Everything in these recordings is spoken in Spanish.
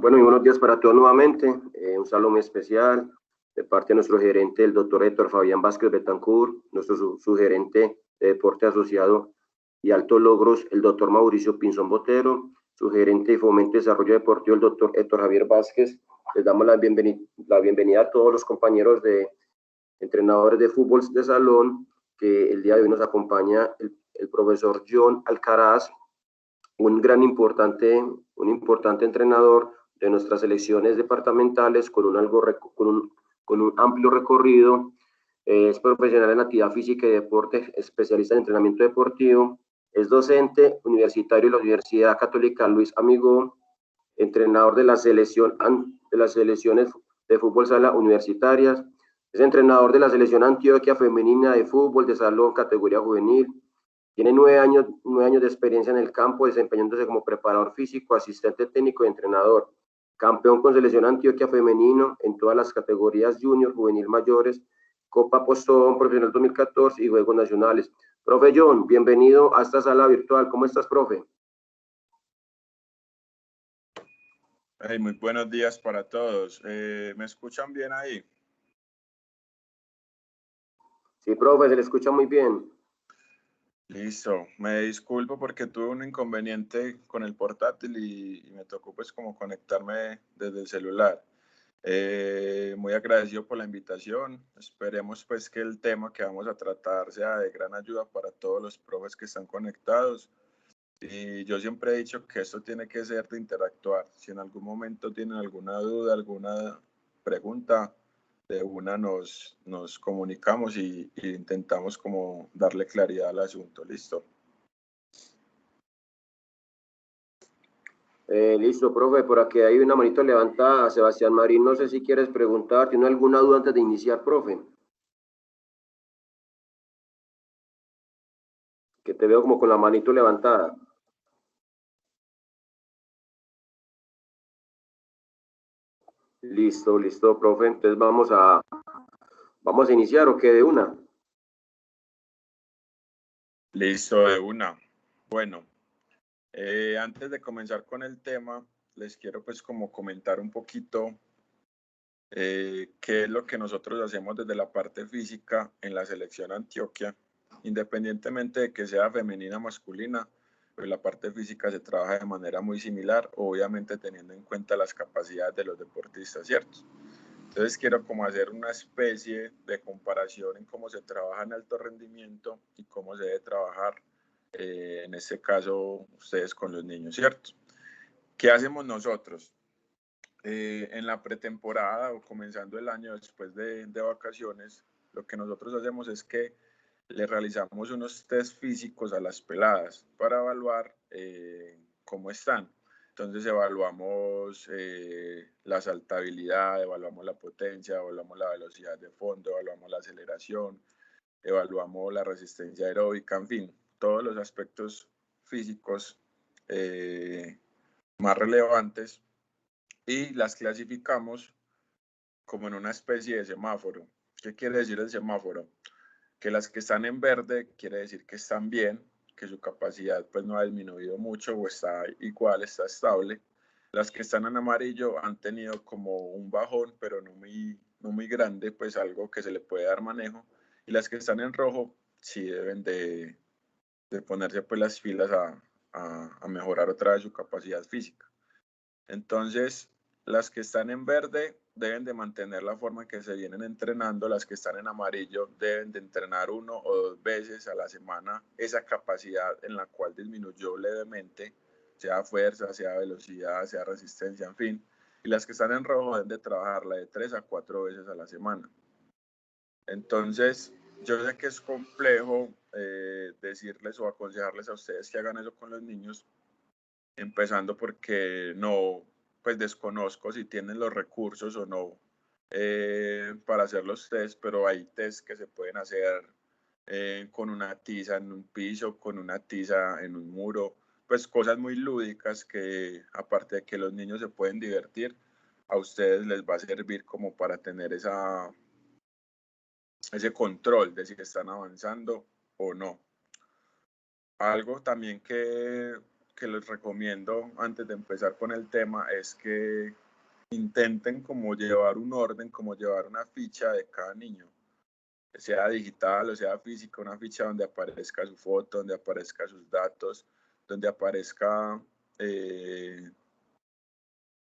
Bueno, y buenos días para todos nuevamente. Un saludo muy especial de parte de nuestro gerente, el doctor Héctor Fabián Vázquez Betancourt, nuestro gerente de deporte asociado y altos logros, el doctor Mauricio Pinzón Botero, su gerente de fomento y desarrollo deportivo, el doctor Héctor Javier Vázquez. Les damos la bienvenida a todos los compañeros de entrenadores de fútbol de salón, que el día de hoy nos acompaña el profesor John Alcaraz, un importante entrenador de nuestras selecciones departamentales con un amplio recorrido. Es profesional en actividad física y deporte, especialista en entrenamiento deportivo, es docente universitario de la Universidad Católica Luis Amigó, entrenador de las selecciones de fútbol sala universitarias, es entrenador de la selección Antioquia femenina de fútbol de salón categoría juvenil. Tiene 9 años de experiencia en el campo, desempeñándose como preparador físico, asistente técnico y entrenador. Campeón con selección Antioquia femenino en todas las categorías junior, juvenil, mayores, Copa Postón Profesional 2014 y Juegos Nacionales. Profe John, bienvenido a esta sala virtual. ¿Cómo estás, profe? Hey, muy buenos días para todos. ¿Me escuchan bien ahí? Sí, profe, se le escucha muy bien. Listo, me disculpo porque tuve un inconveniente con el portátil y me tocó pues como conectarme desde el celular. Muy agradecido por la invitación. Esperemos pues que el tema que vamos a tratar sea de gran ayuda para todos los profes que están conectados. Y yo siempre he dicho que esto tiene que ser de interactuar. Si en algún momento tienen alguna duda, alguna pregunta, de una nos comunicamos y intentamos como darle claridad al asunto. ¿Listo? Listo, profe, por aquí hay una manito levantada. Sebastián Marín, no sé si quieres preguntar, ¿tiene alguna duda antes de iniciar, profe? Que te veo como con la manito levantada. Listo, profe. Entonces vamos a iniciar, ¿o qué? De una. Listo, de una. Bueno, antes de comenzar con el tema, les quiero pues como comentar un poquito qué es lo que nosotros hacemos desde la parte física en la selección Antioquia. Independientemente de que sea femenina o masculina, pues la parte física se trabaja de manera muy similar, obviamente teniendo en cuenta las capacidades de los deportistas, ¿cierto? Entonces quiero como hacer una especie de comparación en cómo se trabaja en alto rendimiento y cómo se debe trabajar, en este caso, ustedes con los niños, ¿cierto? ¿Qué hacemos nosotros? En la pretemporada o comenzando el año después de vacaciones, lo que nosotros hacemos es que le realizamos unos test físicos a las peladas para evaluar cómo están. Entonces evaluamos la saltabilidad, evaluamos la potencia, evaluamos la velocidad de fondo, evaluamos la aceleración, evaluamos la resistencia aeróbica, en fin, todos los aspectos físicos más relevantes, y las clasificamos como en una especie de semáforo. ¿Qué quiere decir el semáforo? Que las que están en verde quiere decir que están bien, que su capacidad pues no ha disminuido mucho o está igual, está estable. Las que están en amarillo han tenido como un bajón, pero no muy grande, pues algo que se le puede dar manejo. Y las que están en rojo sí deben de ponerse pues las filas a mejorar otra vez su capacidad física. Entonces, las que están en verde deben de mantener la forma en que se vienen entrenando, las que están en amarillo deben de entrenar 1 o 2 veces a la semana esa capacidad en la cual disminuyó levemente, sea fuerza, sea velocidad, sea resistencia, en fin. Y las que están en rojo deben de trabajarla de 3 a 4 veces a la semana. Entonces, yo sé que es complejo decirles o aconsejarles a ustedes que hagan eso con los niños, empezando porque no, pues desconozco si tienen los recursos o no para hacer los test, pero hay test que se pueden hacer con una tiza en un piso, con una tiza en un muro, pues cosas muy lúdicas que, aparte de que los niños se pueden divertir, a ustedes les va a servir como para tener ese control de si están avanzando o no. Algo también que que les recomiendo antes de empezar con el tema es que intenten como llevar un orden, como llevar una ficha de cada niño, sea digital o sea física, una ficha donde aparezca su foto, donde aparezca sus datos, donde aparezca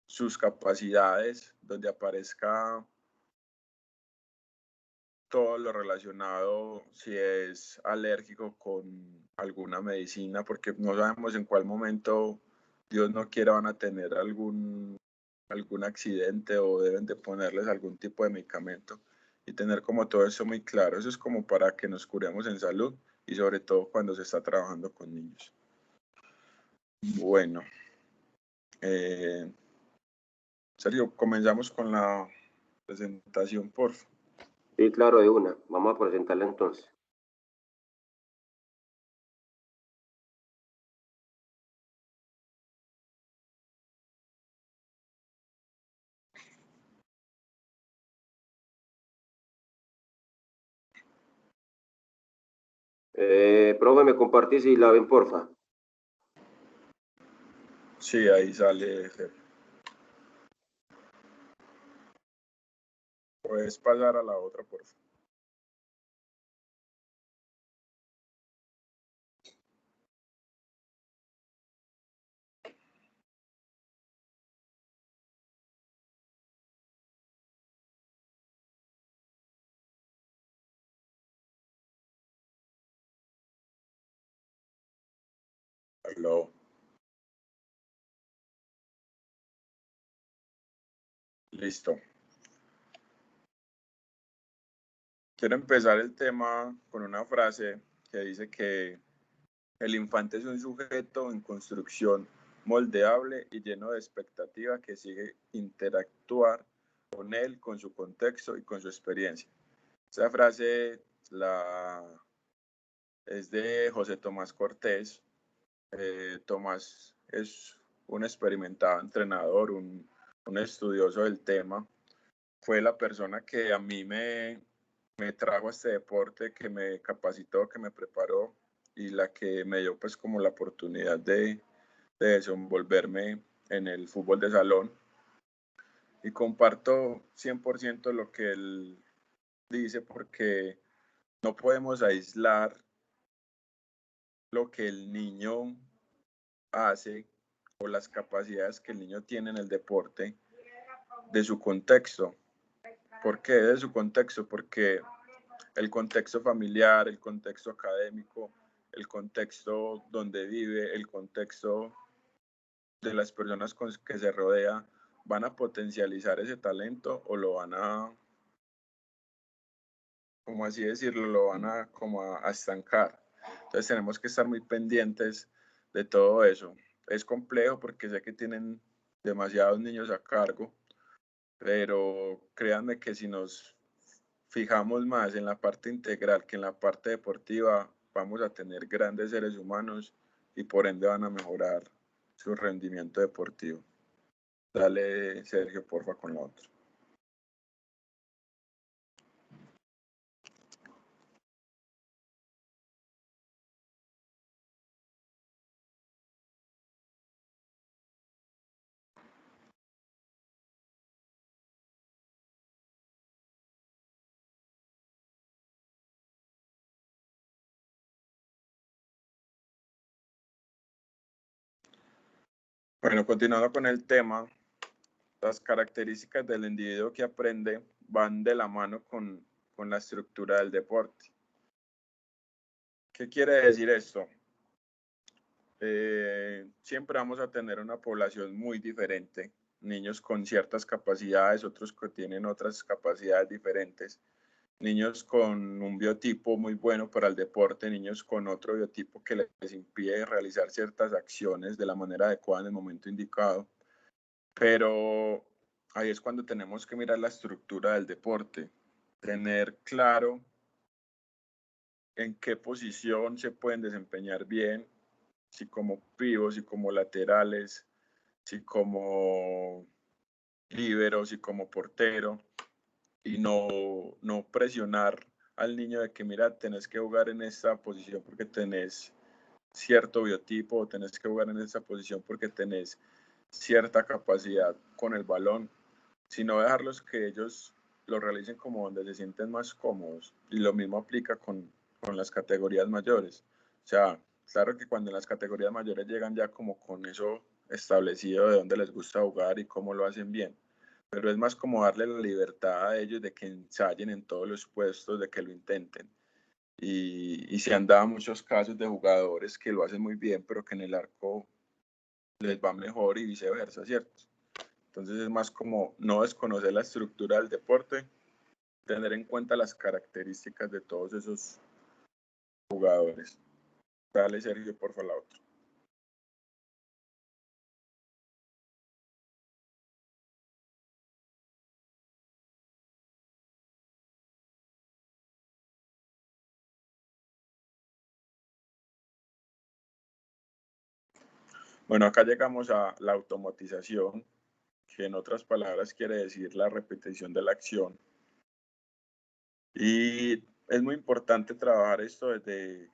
sus capacidades, donde aparezca todo lo relacionado, si es alérgico con alguna medicina, porque no sabemos en cuál momento, Dios no quiera, van a tener algún accidente o deben de ponerles algún tipo de medicamento y tener como todo eso muy claro. Eso es como para que nos curemos en salud y sobre todo cuando se está trabajando con niños. Bueno, Sergio, comenzamos con la presentación, por favor. Sí, claro, de una. Vamos a presentarla entonces. Profe, ¿me compartís y la ven, porfa? Sí, ahí sale. Puedes pasar a la otra, por favor. Hello. Listo. Quiero empezar el tema con una frase que dice que el infante es un sujeto en construcción moldeable y lleno de expectativa que sigue interactuar con él, con su contexto y con su experiencia. Esa frase es de José Tomás Cortés. Tomás es un experimentado entrenador, un estudioso del tema. Fue la persona que a mí me trajo a este deporte, que me capacitó, que me preparó y la que me dio pues como la oportunidad de desenvolverme en el fútbol de salón. Y comparto 100% lo que él dice, porque no podemos aislar lo que el niño hace o las capacidades que el niño tiene en el deporte de su contexto. ¿Por qué de su contexto? Porque el contexto familiar, el contexto académico, el contexto donde vive, el contexto de las personas con que se rodea, van a potencializar ese talento o lo van a, como así decirlo, lo van a como a estancar. Entonces tenemos que estar muy pendientes de todo eso. Es complejo porque sé que tienen demasiados niños a cargo, pero créanme que si nos fijamos más en la parte integral que en la parte deportiva, vamos a tener grandes seres humanos y por ende van a mejorar su rendimiento deportivo. Dale, Sergio, porfa, con la otra. Bueno, continuando con el tema, las características del individuo que aprende van de la mano con la estructura del deporte. ¿Qué quiere decir esto? Siempre vamos a tener una población muy diferente, niños con ciertas capacidades, otros que tienen otras capacidades diferentes, niños con un biotipo muy bueno para el deporte, niños con otro biotipo que les impide realizar ciertas acciones de la manera adecuada en el momento indicado, pero ahí es cuando tenemos que mirar la estructura del deporte, tener claro en qué posición se pueden desempeñar bien, si como pivos, si como laterales, si como líbero, si como portero, y no presionar al niño de que, mira, tenés que jugar en esta posición porque tenés cierto biotipo o tenés que jugar en esa posición porque tenés cierta capacidad con el balón, sino dejarlos que ellos lo realicen como donde se sienten más cómodos. Y lo mismo aplica con las categorías mayores. O sea, claro que cuando en las categorías mayores llegan ya como con eso establecido de dónde les gusta jugar y cómo lo hacen bien. Pero es más como darle la libertad a ellos de que ensayen en todos los puestos, de que lo intenten. Y se han dado muchos casos de jugadores que lo hacen muy bien, pero que en el arco les va mejor y viceversa, ¿cierto? Entonces es más como no desconocer la estructura del deporte, tener en cuenta las características de todos esos jugadores. Dale, Sergio, por favor, la otra. Bueno, acá llegamos a la automatización, que en otras palabras quiere decir la repetición de la acción. Y es muy importante trabajar esto desde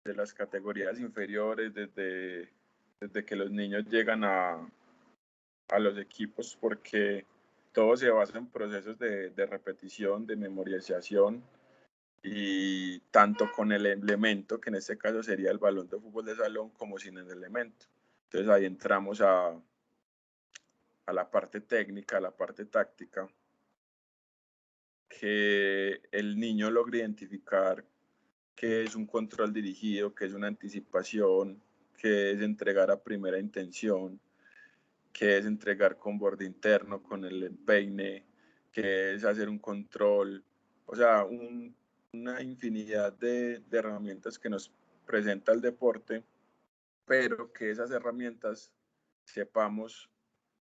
las categorías inferiores, desde que los niños llegan a los equipos, porque todo se basa en procesos de repetición, de memorización, y tanto con el elemento, que en este caso sería el balón de fútbol de salón, como sin el elemento. Entonces ahí entramos a la parte técnica, a la parte táctica, que el niño logre identificar qué es un control dirigido, qué es una anticipación, qué es entregar a primera intención, qué es entregar con borde interno, con el empeine, qué es hacer un control, o sea, una infinidad de herramientas que nos presenta el deporte, pero que esas herramientas sepamos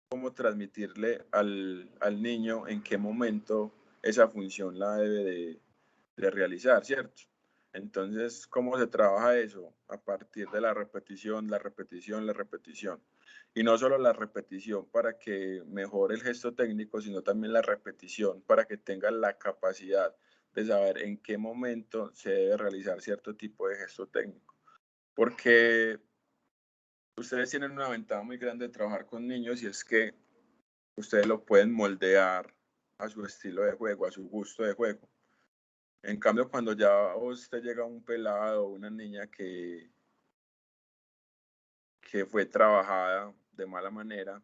cómo transmitirle al niño en qué momento esa función la debe de realizar, ¿cierto? Entonces, ¿cómo se trabaja eso? A partir de la repetición, la repetición, la repetición. Y no solo la repetición para que mejore el gesto técnico, sino también la repetición para que tenga la capacidad de saber en qué momento se debe realizar cierto tipo de gesto técnico. Porque ustedes tienen una ventaja muy grande de trabajar con niños y es que ustedes lo pueden moldear a su estilo de juego, a su gusto de juego. En cambio, cuando ya usted llega a un pelado o una niña que fue trabajada de mala manera,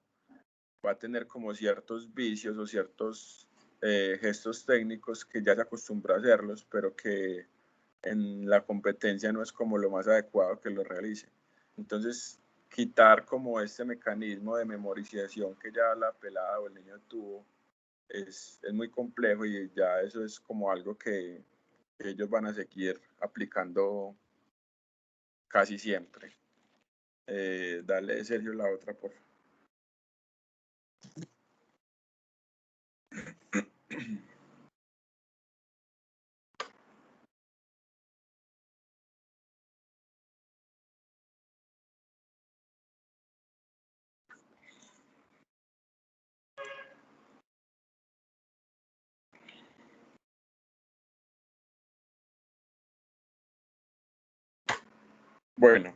va a tener como ciertos vicios o ciertos gestos técnicos que ya se acostumbra a hacerlos, pero que en la competencia no es como lo más adecuado que lo realice. Entonces, quitar como este mecanismo de memorización que ya la pelada o el niño tuvo es muy complejo, y ya eso es como algo que ellos van a seguir aplicando casi siempre. Dale, Sergio, la otra, por favor. Bueno,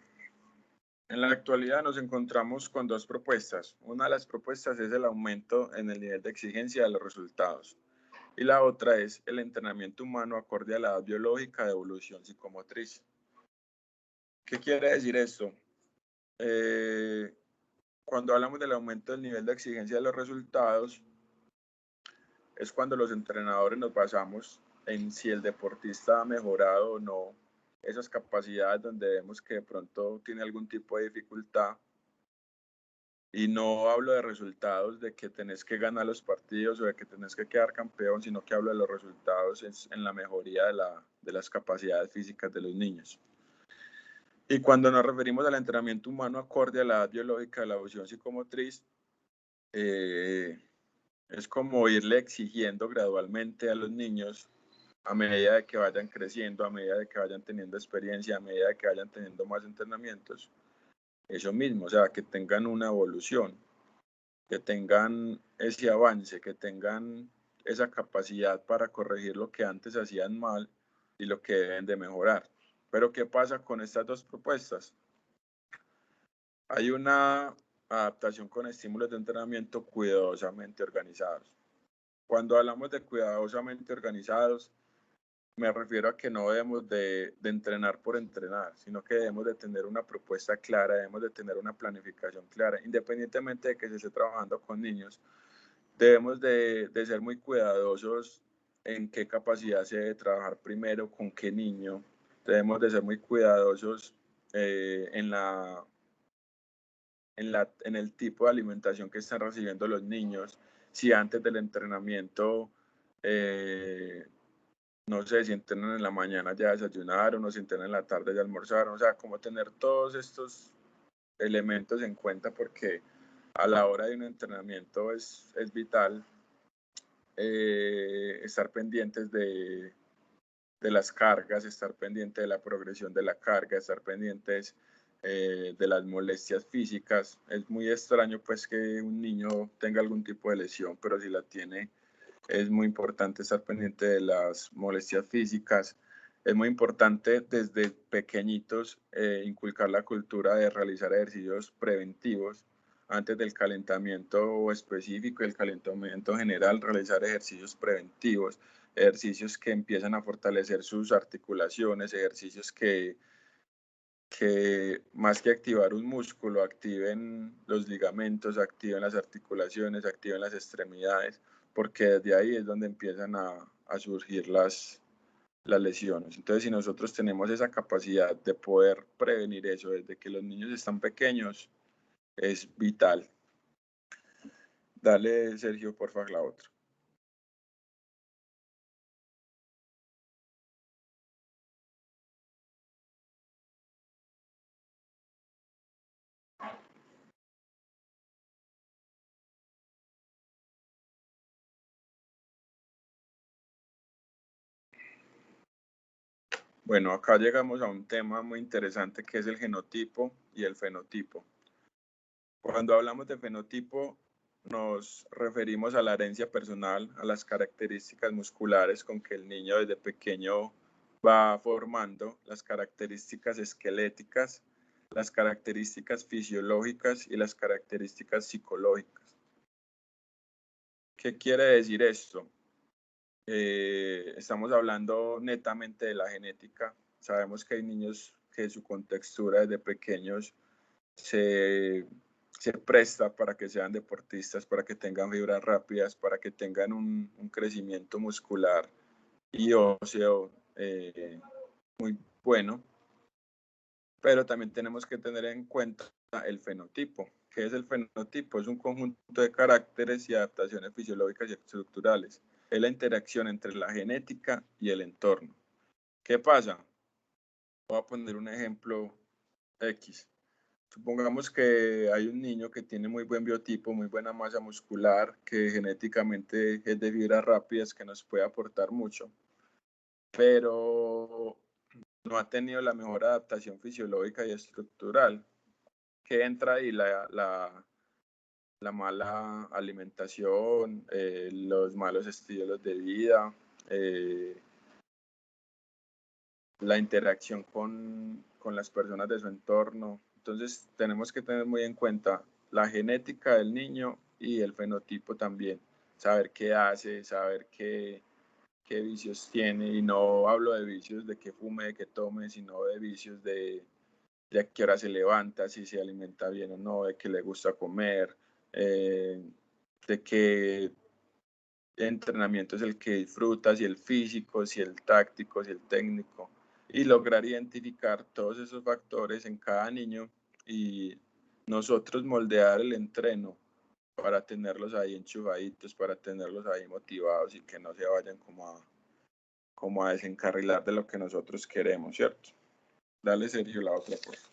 en la actualidad nos encontramos con dos propuestas. Una de las propuestas es el aumento en el nivel de exigencia de los resultados, y la otra es el entrenamiento humano acorde a la edad biológica de evolución psicomotriz. ¿Qué quiere decir esto? Cuando hablamos del aumento del nivel de exigencia de los resultados, es cuando los entrenadores nos basamos en si el deportista ha mejorado o no esas capacidades donde vemos que de pronto tiene algún tipo de dificultad. Y no hablo de resultados de que tenés que ganar los partidos o de que tenés que quedar campeón, sino que hablo de los resultados en la mejoría de las capacidades físicas de los niños. Y cuando nos referimos al entrenamiento humano acorde a la edad biológica de la evolución psicomotriz, es como irle exigiendo gradualmente a los niños, a medida de que vayan creciendo, a medida de que vayan teniendo experiencia, a medida de que vayan teniendo más entrenamientos, eso mismo, o sea, que tengan una evolución, que tengan ese avance, que tengan esa capacidad para corregir lo que antes hacían mal y lo que deben de mejorar. Pero ¿qué pasa con estas dos propuestas? Hay una adaptación con estímulos de entrenamiento cuidadosamente organizados. Cuando hablamos de cuidadosamente organizados, me refiero a que no debemos de entrenar por entrenar, sino que debemos de tener una propuesta clara, debemos de tener una planificación clara, independientemente de que se esté trabajando con niños. Debemos de ser muy cuidadosos en qué capacidad se debe trabajar primero, con qué niño. Debemos de ser muy cuidadosos en el tipo de alimentación que están recibiendo los niños. Si antes del entrenamiento no sé, si entrenan en la mañana ya desayunaron o si entrenan en la tarde ya almorzaron, o sea, como tener todos estos elementos en cuenta porque a la hora de un entrenamiento es vital estar pendientes de las cargas, estar pendiente de la progresión de la carga, estar pendientes de las molestias físicas. Es muy extraño pues que un niño tenga algún tipo de lesión, pero si la tiene es muy importante estar pendiente de las molestias físicas. Es muy importante desde pequeñitos inculcar la cultura de realizar ejercicios preventivos antes del calentamiento específico y el calentamiento general, realizar ejercicios preventivos, ejercicios que empiezan a fortalecer sus articulaciones, ejercicios que más que activar un músculo, activen los ligamentos, activen las articulaciones, activen las extremidades, porque desde ahí es donde empiezan a surgir las lesiones. Entonces, si nosotros tenemos esa capacidad de poder prevenir eso desde que los niños están pequeños, es vital. Dale, Sergio, por favor, la otra. Bueno, acá llegamos a un tema muy interesante que es el genotipo y el fenotipo. Cuando hablamos de fenotipo, nos referimos a la herencia personal, a las características musculares con que el niño desde pequeño va formando, las características esqueléticas, las características fisiológicas y las características psicológicas. ¿Qué quiere decir esto? Estamos hablando netamente de la genética. Sabemos que hay niños que su contextura desde pequeños se presta para que sean deportistas, para que tengan fibras rápidas, para que tengan un crecimiento muscular y óseo muy bueno. Pero también tenemos que tener en cuenta el fenotipo. ¿Qué es el fenotipo? Es un conjunto de caracteres y adaptaciones fisiológicas y estructurales. Es la interacción entre la genética y el entorno. ¿Qué pasa? Voy a poner un ejemplo X. Supongamos que hay un niño que tiene muy buen biotipo, muy buena masa muscular, que genéticamente es de fibras rápidas, que nos puede aportar mucho, pero no ha tenido la mejor adaptación fisiológica y estructural. ¿Qué entra ahí? La mala alimentación, los malos estilos de vida, la interacción con las personas de su entorno. Entonces tenemos que tener muy en cuenta la genética del niño y el fenotipo también. Saber qué hace, saber qué vicios tiene. Y no hablo de vicios de que fume, de que tome, sino de vicios de a qué hora se levanta, si se alimenta bien o no, de qué le gusta comer, de qué entrenamiento es el que disfruta, si el físico, si el táctico, si el técnico, y lograr identificar todos esos factores en cada niño y nosotros moldear el entreno para tenerlos ahí enchufaditos, para tenerlos ahí motivados y que no se vayan como a desencarrilar de lo que nosotros queremos, ¿cierto? Dale, Sergio, la otra cosa.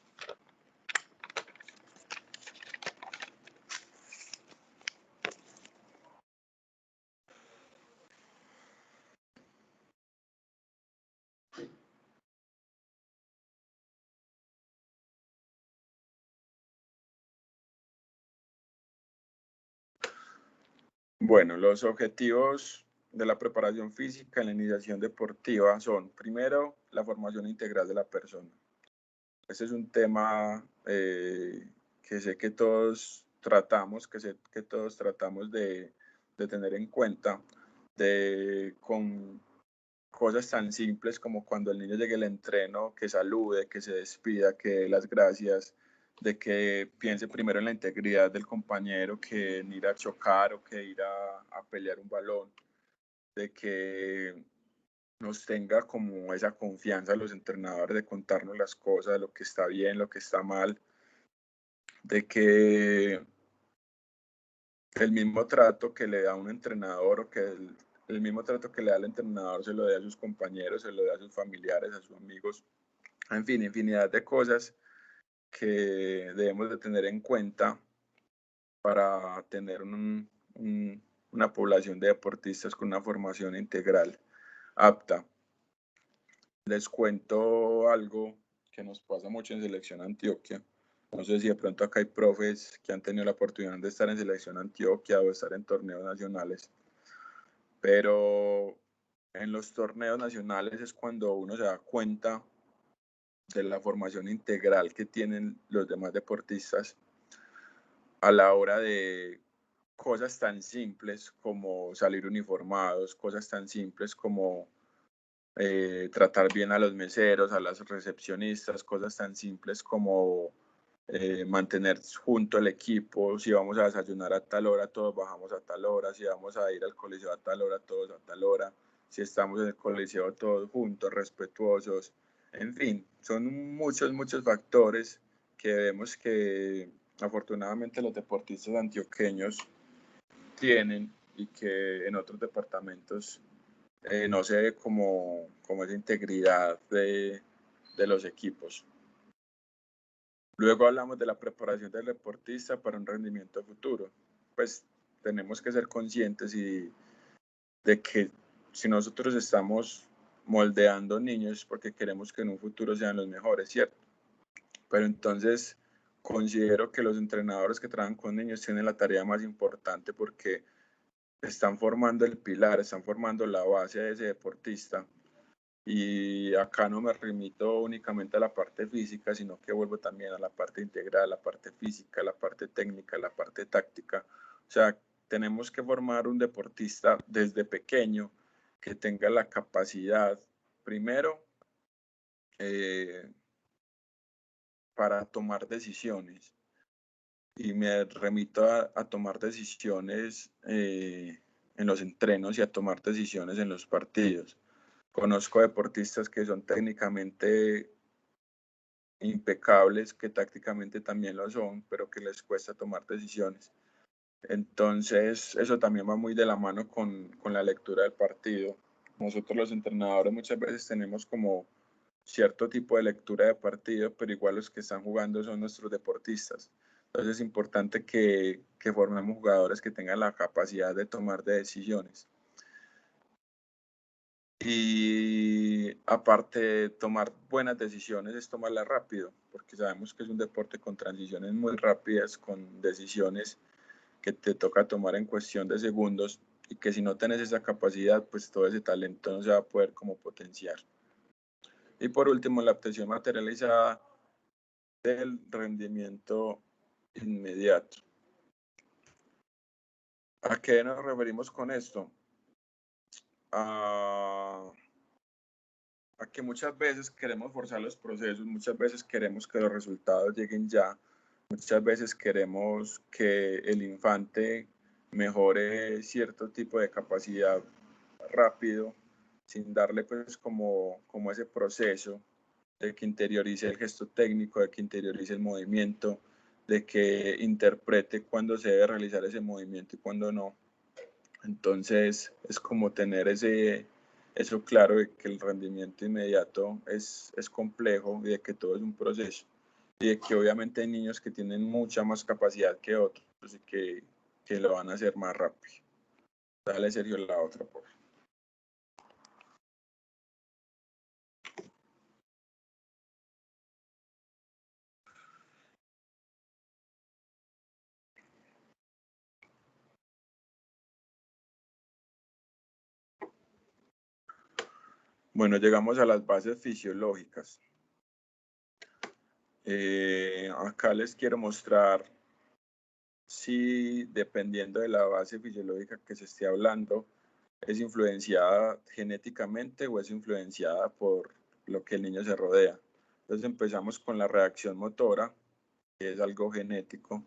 Bueno, los objetivos de la preparación física en la iniciación deportiva son, primero, la formación integral de la persona. Este es un tema que sé que todos tratamos, de tener en cuenta, con cosas tan simples como cuando el niño llegue al entreno, que salude, que se despida, que dé las gracias, de que piense primero en la integridad del compañero que en ir a chocar o que ir a pelear un balón, de que nos tenga como esa confianza los entrenadores de contarnos las cosas, lo que está bien, lo que está mal, de que el mismo trato que le da un entrenador o que el mismo trato que le da el entrenador se lo dé a sus compañeros, se lo dé a sus familiares, a sus amigos, en fin, infinidad de cosas que debemos de tener en cuenta para tener una población de deportistas con una formación integral apta. Les cuento algo que nos pasa mucho en Selección Antioquia. No sé si de pronto acá hay profes que han tenido la oportunidad de estar en Selección Antioquia o estar en torneos nacionales, pero en los torneos nacionales es cuando uno se da cuenta de la formación integral que tienen los demás deportistas a la hora de cosas tan simples como salir uniformados, cosas tan simples como tratar bien a los meseros, a las recepcionistas, cosas tan simples como mantener junto el equipo. Si vamos a desayunar a tal hora, todos bajamos a tal hora. Si vamos a ir al coliseo a tal hora, todos a tal hora. Si estamos en el coliseo todos juntos, respetuosos. En fin, son muchos factores que vemos que afortunadamente los deportistas antioqueños tienen y que en otros departamentos no se ve como esa integridad de los equipos. Luego hablamos de la preparación del deportista para un rendimiento futuro. Pues tenemos que ser conscientes de que si nosotros estamos moldeando niños porque queremos que en un futuro sean los mejores, ¿cierto? Pero entonces considero que los entrenadores que trabajan con niños tienen la tarea más importante porque están formando el pilar, están formando la base de ese deportista. Y acá no me remito únicamente a la parte física, sino que vuelvo también a la parte integral, la parte física, la parte técnica, la parte táctica. O sea, tenemos que formar un deportista desde pequeño que tenga la capacidad, primero, para tomar decisiones. Y me remito a tomar decisiones en los entrenos y a tomar decisiones en los partidos. Conozco deportistas que son técnicamente impecables, que tácticamente también lo son, pero que les cuesta tomar decisiones. Entonces, eso también va muy de la mano con la lectura del partido. Nosotros los entrenadores muchas veces tenemos como cierto tipo de lectura de partido, pero igual los que están jugando son nuestros deportistas. Entonces es importante que formemos jugadores que tengan la capacidad de tomar decisiones. Y aparte de tomar buenas decisiones, es tomarlas rápido, porque sabemos que es un deporte con transiciones muy rápidas, con decisiones que te toca tomar en cuestión de segundos y que si no tienes esa capacidad, pues todo ese talento no se va a poder como potenciar. Y por último, la obtención materializada del rendimiento inmediato. ¿A qué nos referimos con esto? A que muchas veces queremos forzar los procesos, muchas veces queremos que los resultados lleguen ya, muchas veces queremos que el infante mejore cierto tipo de capacidad rápido, sin darle pues como ese proceso de que interiorice el gesto técnico, de que interiorice el movimiento, de que interprete cuándo se debe realizar ese movimiento y cuándo no. Entonces es como tener eso claro de que el rendimiento inmediato es complejo y de que todo es un proceso y de que obviamente hay niños que tienen mucha más capacidad que otros y que lo van a hacer más rápido. Dale, Sergio, la otra, por favor. Bueno, llegamos a las bases fisiológicas. Acá les quiero mostrar si, dependiendo de la base fisiológica que se esté hablando, es influenciada genéticamente o es influenciada por lo que el niño se rodea. Entonces empezamos con la reacción motora, que es algo genético.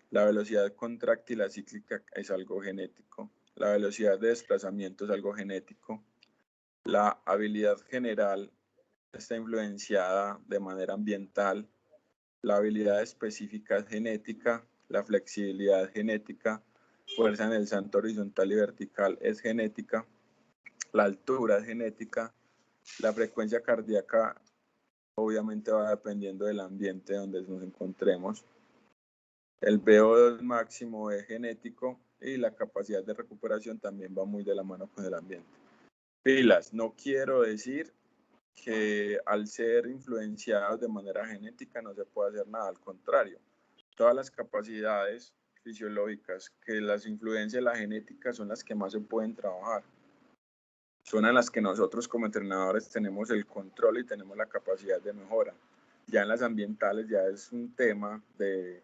La velocidad contráctil acíclica es algo genético. La velocidad de desplazamiento es algo genético. La habilidad general está influenciada de manera ambiental. La habilidad específica es genética. La flexibilidad genética. Fuerza en el salto horizontal y vertical es genética. La altura es genética. La frecuencia cardíaca obviamente va dependiendo del ambiente donde nos encontremos. El VO2 máximo es genético y la capacidad de recuperación también va muy de la mano con el ambiente. Pilas, no quiero decir que al ser influenciados de manera genética no se puede hacer nada, al contrario, todas las capacidades fisiológicas que las influencia la genética son las que más se pueden trabajar. Son en las que nosotros como entrenadores tenemos el control y tenemos la capacidad de mejora. Ya en las ambientales ya es un tema de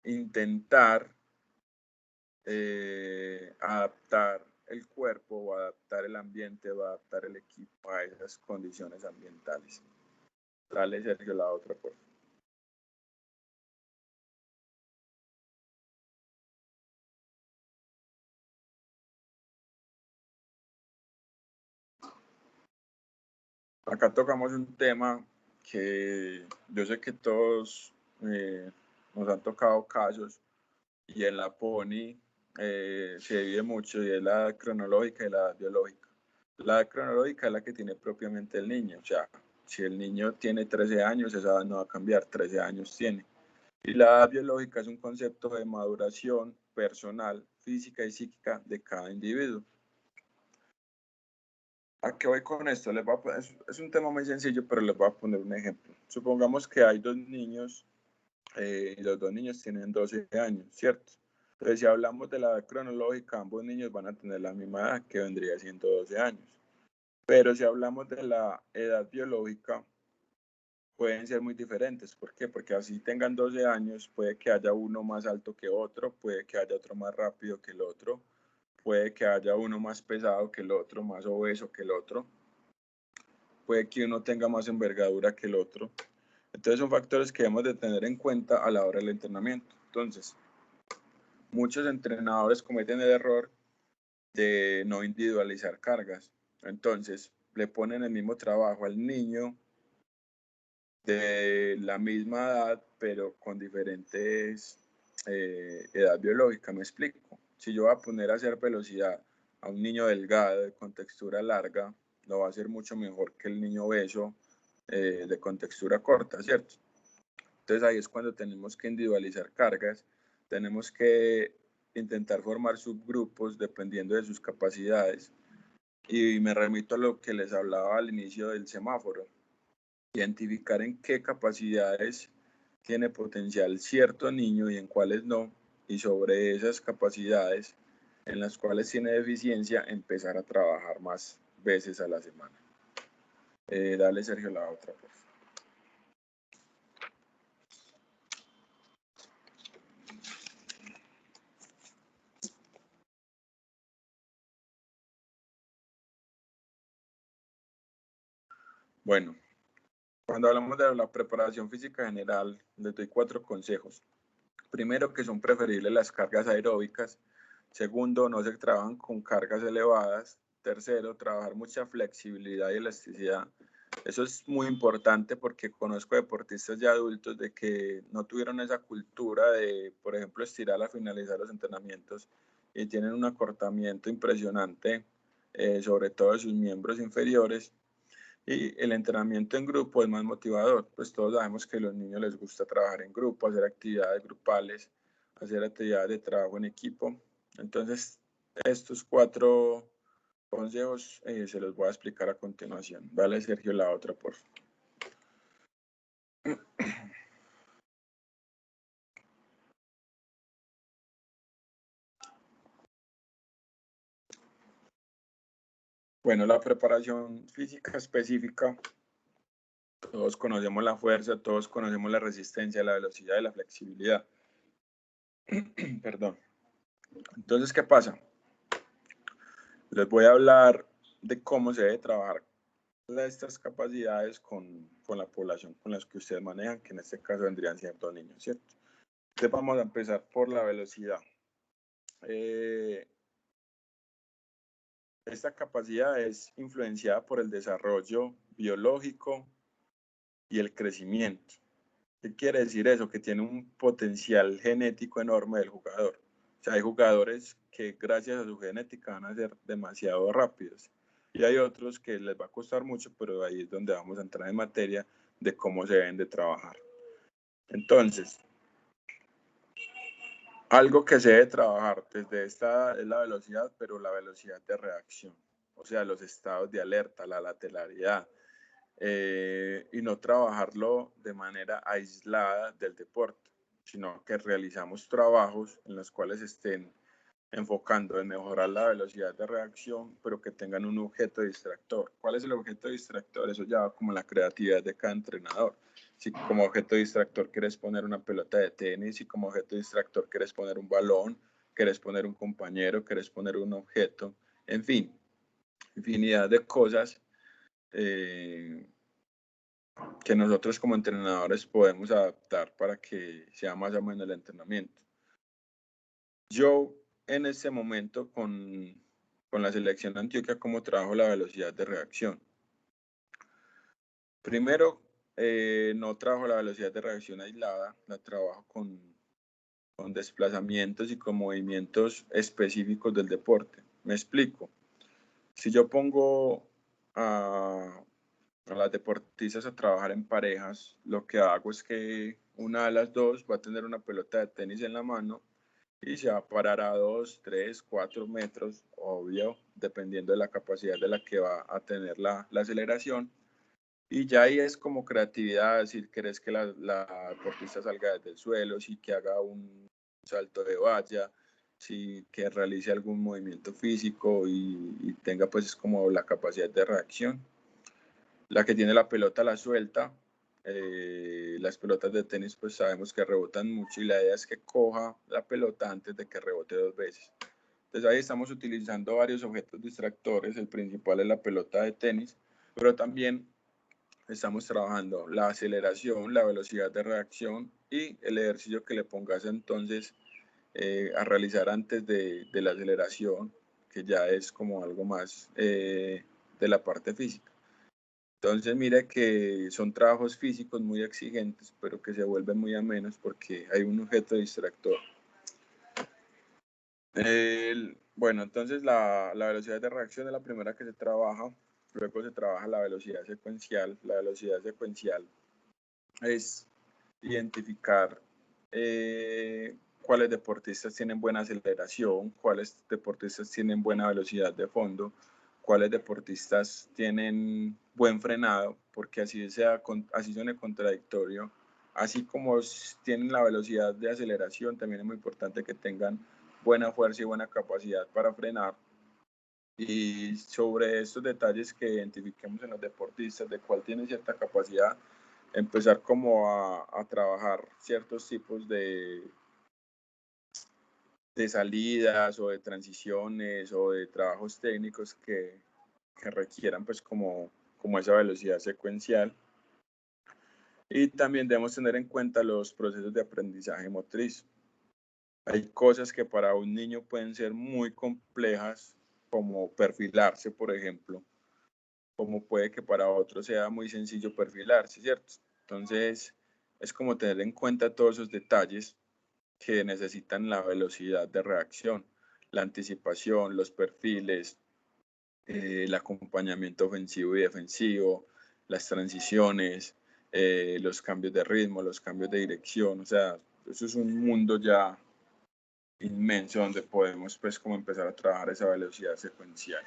intentar adaptar el cuerpo o adaptar el ambiente o adaptar el equipo a esas condiciones ambientales. Dale, Sergio, la otra, por favor. Acá tocamos un tema que yo sé que todos nos han tocado casos y en la PONI se divide mucho y es la edad cronológica y la edad biológica. La edad cronológica es la que tiene propiamente el niño, o sea, si el niño tiene 13 años, esa edad no va a cambiar, 13 años tiene. Y la edad biológica es un concepto de maduración personal, física y psíquica de cada individuo. ¿A qué voy con esto? Es un tema muy sencillo, pero les voy a poner un ejemplo. Supongamos que hay dos niños y los dos niños tienen 12 años, ¿cierto? Entonces, si hablamos de la edad cronológica, ambos niños van a tener la misma edad, que vendría siendo 12 años. Pero si hablamos de la edad biológica, pueden ser muy diferentes. ¿Por qué? Porque así tengan 12 años, puede que haya uno más alto que otro, puede que haya otro más rápido que el otro, puede que haya uno más pesado que el otro, más obeso que el otro, puede que uno tenga más envergadura que el otro. Entonces son factores que debemos de tener en cuenta a la hora del entrenamiento. Entonces, muchos entrenadores cometen el error de no individualizar cargas. Entonces, le ponen el mismo trabajo al niño de la misma edad, pero con diferentes edad biológica. Me explico. Si yo voy a poner a hacer velocidad a un niño delgado, con textura larga, lo va a hacer mucho mejor que el niño obeso de con textura corta, ¿cierto? Entonces ahí es cuando tenemos que individualizar cargas, tenemos que intentar formar subgrupos dependiendo de sus capacidades. Y me remito a lo que les hablaba al inicio del semáforo, identificar en qué capacidades tiene potencial cierto niño y en cuáles no, y sobre esas capacidades en las cuales tiene deficiencia, empezar a trabajar más veces a la semana. Dale, Sergio, la otra, por favor. Bueno, cuando hablamos de la preparación física general, les doy 4 consejos. Primero, que son preferibles las cargas aeróbicas. Segundo, no se trabajan con cargas elevadas. Tercero, trabajar mucha flexibilidad y elasticidad. Eso es muy importante porque conozco deportistas ya adultos de que no tuvieron esa cultura de, por ejemplo, estirar al finalizar los entrenamientos y tienen un acortamiento impresionante, sobre todo de sus miembros inferiores. Y el entrenamiento en grupo es más motivador, pues todos sabemos que a los niños les gusta trabajar en grupo, hacer actividades grupales, hacer actividades de trabajo en equipo. Entonces, estos 4 consejos se los voy a explicar a continuación. Dale, Sergio, la otra, por favor. Bueno, la preparación física específica, todos conocemos la fuerza, todos conocemos la resistencia, la velocidad y la flexibilidad. Perdón. Entonces, ¿qué pasa? Les voy a hablar de cómo se debe trabajar estas capacidades con la población con las que ustedes manejan, que en este caso vendrían siendo niños, ¿cierto? Entonces vamos a empezar por la velocidad. Esta capacidad es influenciada por el desarrollo biológico y el crecimiento. ¿Qué quiere decir eso? Que tiene un potencial genético enorme del jugador. O sea, hay jugadores que gracias a su genética van a ser demasiado rápidos. Y hay otros que les va a costar mucho, pero ahí es donde vamos a entrar en materia de cómo se deben de trabajar. Entonces, algo que se debe trabajar desde esta es la velocidad, pero la velocidad de reacción. O sea, los estados de alerta, la lateralidad, y no trabajarlo de manera aislada del deporte, sino que realizamos trabajos en los cuales estén enfocando en mejorar la velocidad de reacción, pero que tengan un objeto distractor. ¿Cuál es el objeto distractor? Eso ya va como la creatividad de cada entrenador. Si como objeto distractor quieres poner una pelota de tenis, si como objeto distractor quieres poner un balón, quieres poner un compañero, quieres poner un objeto, en fin, infinidad de cosas que nosotros como entrenadores podemos adaptar para que sea más o menos el entrenamiento. Yo en este momento con la selección de Antioquia, ¿cómo trabajo la velocidad de reacción? Primero, no trabajo la velocidad de reacción aislada, la trabajo con desplazamientos y con movimientos específicos del deporte. Me explico. Si yo pongo a las deportistas a trabajar en parejas, lo que hago es que una de las dos va a tener una pelota de tenis en la mano y se va a parar a 2, 3, 4 metros, obvio, dependiendo de la capacidad de la que va a tener la aceleración. Y ya ahí es como creatividad, si querés que la deportista salga desde el suelo, si que haga un salto de valla, si que realice algún movimiento físico y tenga pues como la capacidad de reacción. La que tiene la pelota la suelta. Las pelotas de tenis pues sabemos que rebotan mucho y la idea es que coja la pelota antes de que rebote 2 veces. Entonces ahí estamos utilizando varios objetos distractores. El principal es la pelota de tenis, pero también estamos trabajando la aceleración, la velocidad de reacción y el ejercicio que le pongas entonces a realizar antes de la aceleración, que ya es como algo más de la parte física. Entonces, mira que son trabajos físicos muy exigentes, pero que se vuelven muy amenos porque hay un objeto distractor. Bueno, entonces la velocidad de reacción es la primera que se trabaja. Luego se trabaja la velocidad secuencial. La velocidad secuencial es identificar cuáles deportistas tienen buena aceleración, cuáles deportistas tienen buena velocidad de fondo, cuáles deportistas tienen buen frenado, porque así suene contradictorio. Así como tienen la velocidad de aceleración, también es muy importante que tengan buena fuerza y buena capacidad para frenar. Y sobre estos detalles que identifiquemos en los deportistas, de cuál tienen cierta capacidad, empezar como a trabajar ciertos tipos de salidas o de transiciones o de trabajos técnicos que requieran pues como esa velocidad secuencial. Y también debemos tener en cuenta los procesos de aprendizaje motriz. Hay cosas que para un niño pueden ser muy complejas, como perfilarse, por ejemplo, como puede que para otro sea muy sencillo perfilarse, ¿cierto? Entonces, es como tener en cuenta todos esos detalles que necesitan la velocidad de reacción, la anticipación, los perfiles, el acompañamiento ofensivo y defensivo, las transiciones, los cambios de ritmo, los cambios de dirección, o sea, eso es un mundo ya inmenso donde podemos pues como empezar a trabajar esa velocidad secuencial.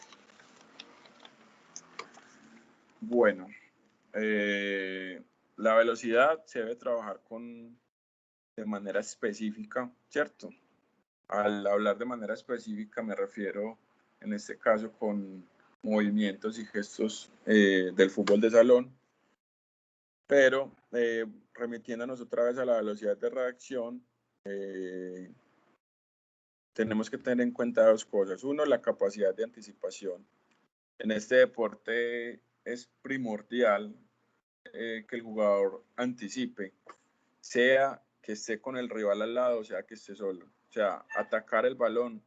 Bueno, la velocidad se debe trabajar de manera específica, ¿cierto? Al hablar de manera específica me refiero en este caso con movimientos y gestos del fútbol de salón, pero remitiéndonos otra vez a la velocidad de reacción, tenemos que tener en cuenta dos cosas. Uno, la capacidad de anticipación. En este deporte es primordial que el jugador anticipe, sea que esté con el rival al lado, sea que esté solo. O sea, atacar el balón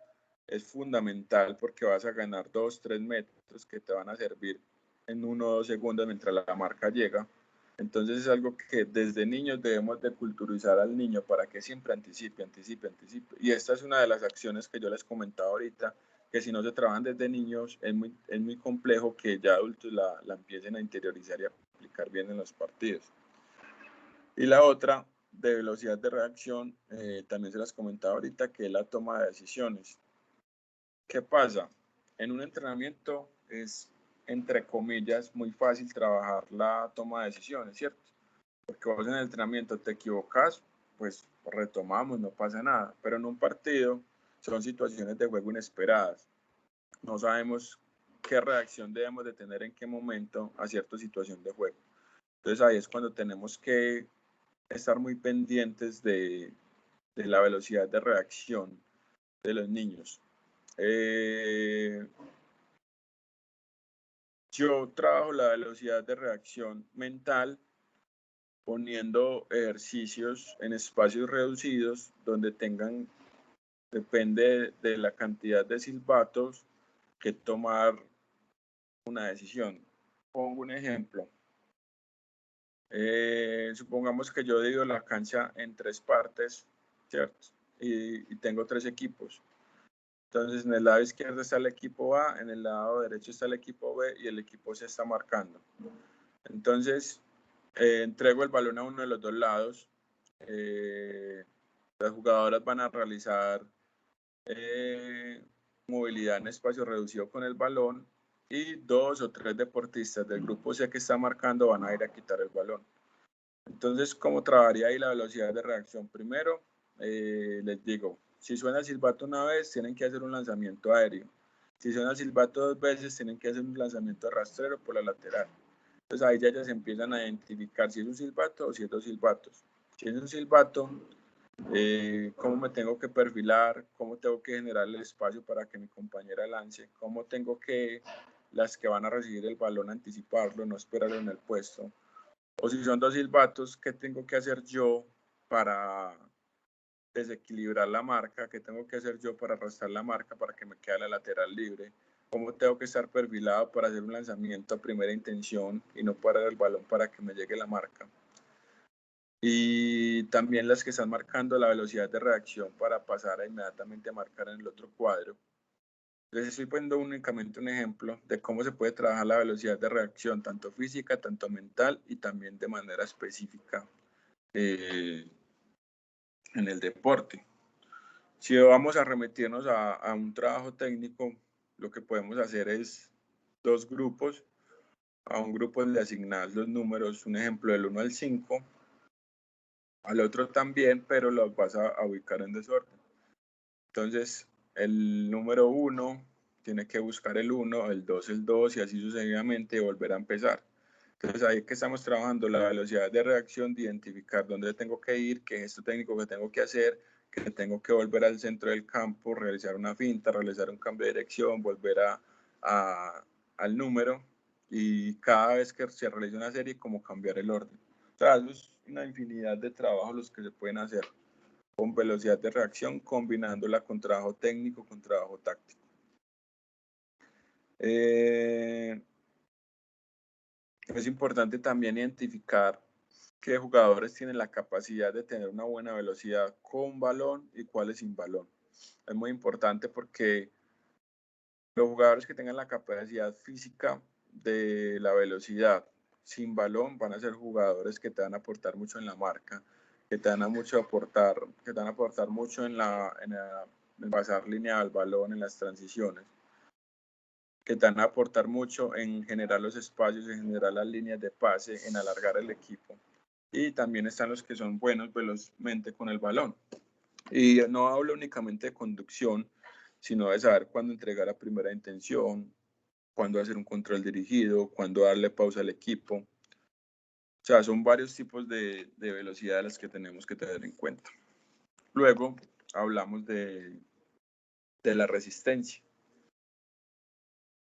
es fundamental porque vas a ganar 2-3 metros que te van a servir en 1 o 2 segundos mientras la marca llega. Entonces es algo que desde niños debemos de culturizar al niño para que siempre anticipe. Y esta es una de las acciones que yo les comentaba ahorita, que si no se trabajan desde niños es muy complejo que ya adultos la empiecen a interiorizar y a aplicar bien en los partidos. Y la otra, de velocidad de reacción, también se las comentaba ahorita, que es la toma de decisiones. ¿Qué pasa? En un entrenamiento es, entre comillas, muy fácil trabajar la toma de decisiones, ¿cierto? Porque vos en el entrenamiento te equivocas, pues retomamos, no pasa nada. Pero en un partido son situaciones de juego inesperadas. No sabemos qué reacción debemos de tener en qué momento a cierta situación de juego. Entonces ahí es cuando tenemos que estar muy pendientes de la velocidad de reacción de los niños. Yo trabajo la velocidad de reacción mental poniendo ejercicios en espacios reducidos donde tengan, depende de la cantidad de silbatos, que tomar una decisión. Pongo un ejemplo. Supongamos que yo divido la cancha en 3 partes, ¿cierto? Y tengo 3 equipos. Entonces, en el lado izquierdo está el equipo A, en el lado derecho está el equipo B y el equipo C está marcando. Entonces, entrego el balón a uno de los dos lados. Las jugadoras van a realizar movilidad en espacio reducido con el balón y 2 o 3 deportistas del grupo C que está marcando van a ir a quitar el balón. Entonces, ¿cómo trabajaría ahí la velocidad de reacción? Primero, les digo, si suena el silbato una vez, tienen que hacer un lanzamiento aéreo. Si suena el silbato 2 veces, tienen que hacer un lanzamiento rastrero por la lateral. Entonces ahí ya se empiezan a identificar si es un silbato o si es 2 silbatos. Si es un silbato, cómo me tengo que perfilar, cómo tengo que generar el espacio para que mi compañera lance, cómo tengo que, las que van a recibir el balón, anticiparlo, no esperarlo en el puesto. O si son 2 silbatos, ¿qué tengo que hacer yo para desequilibrar la marca? ¿Qué tengo que hacer yo para arrastrar la marca para que me quede la lateral libre? ¿Cómo tengo que estar perfilado para hacer un lanzamiento a primera intención y no parar el balón para que me llegue la marca? Y también las que están marcando la velocidad de reacción para pasar a inmediatamente a marcar en el otro cuadro. Les estoy poniendo únicamente un ejemplo de cómo se puede trabajar la velocidad de reacción, tanto física, tanto mental y también de manera específica en el deporte. Si vamos a remitirnos a un trabajo técnico, lo que podemos hacer es 2 grupos. A un grupo le asignas los números, un ejemplo del 1 al 5, al otro también, pero los vas a ubicar en desorden. Entonces, el número 1 tiene que buscar el 1, el 2 el 2 y así sucesivamente y volver a empezar. Entonces, ahí que estamos trabajando la velocidad de reacción, de identificar dónde tengo que ir, qué gesto técnico que tengo que hacer, que tengo que volver al centro del campo, realizar una finta, realizar un cambio de dirección, volver al número y cada vez que se realiza una serie, como cambiar el orden. O sea, eso es una infinidad de trabajos los que se pueden hacer con velocidad de reacción, combinándola con trabajo técnico, con trabajo táctico. Es importante también identificar qué jugadores tienen la capacidad de tener una buena velocidad con balón y cuáles sin balón. Es muy importante porque los jugadores que tengan la capacidad física de la velocidad sin balón van a ser jugadores que te van a aportar mucho en la marca, que te van a aportar mucho en el pasar línea al balón, en las transiciones, que te van a aportar mucho en generar los espacios, en generar las líneas de pase, en alargar el equipo. Y también están los que son buenos velozmente con el balón. Y no hablo únicamente de conducción, sino de saber cuándo entregar a primera intención, cuándo hacer un control dirigido, cuándo darle pausa al equipo. O sea, son varios tipos de velocidad las que tenemos que tener en cuenta. Luego hablamos de la resistencia.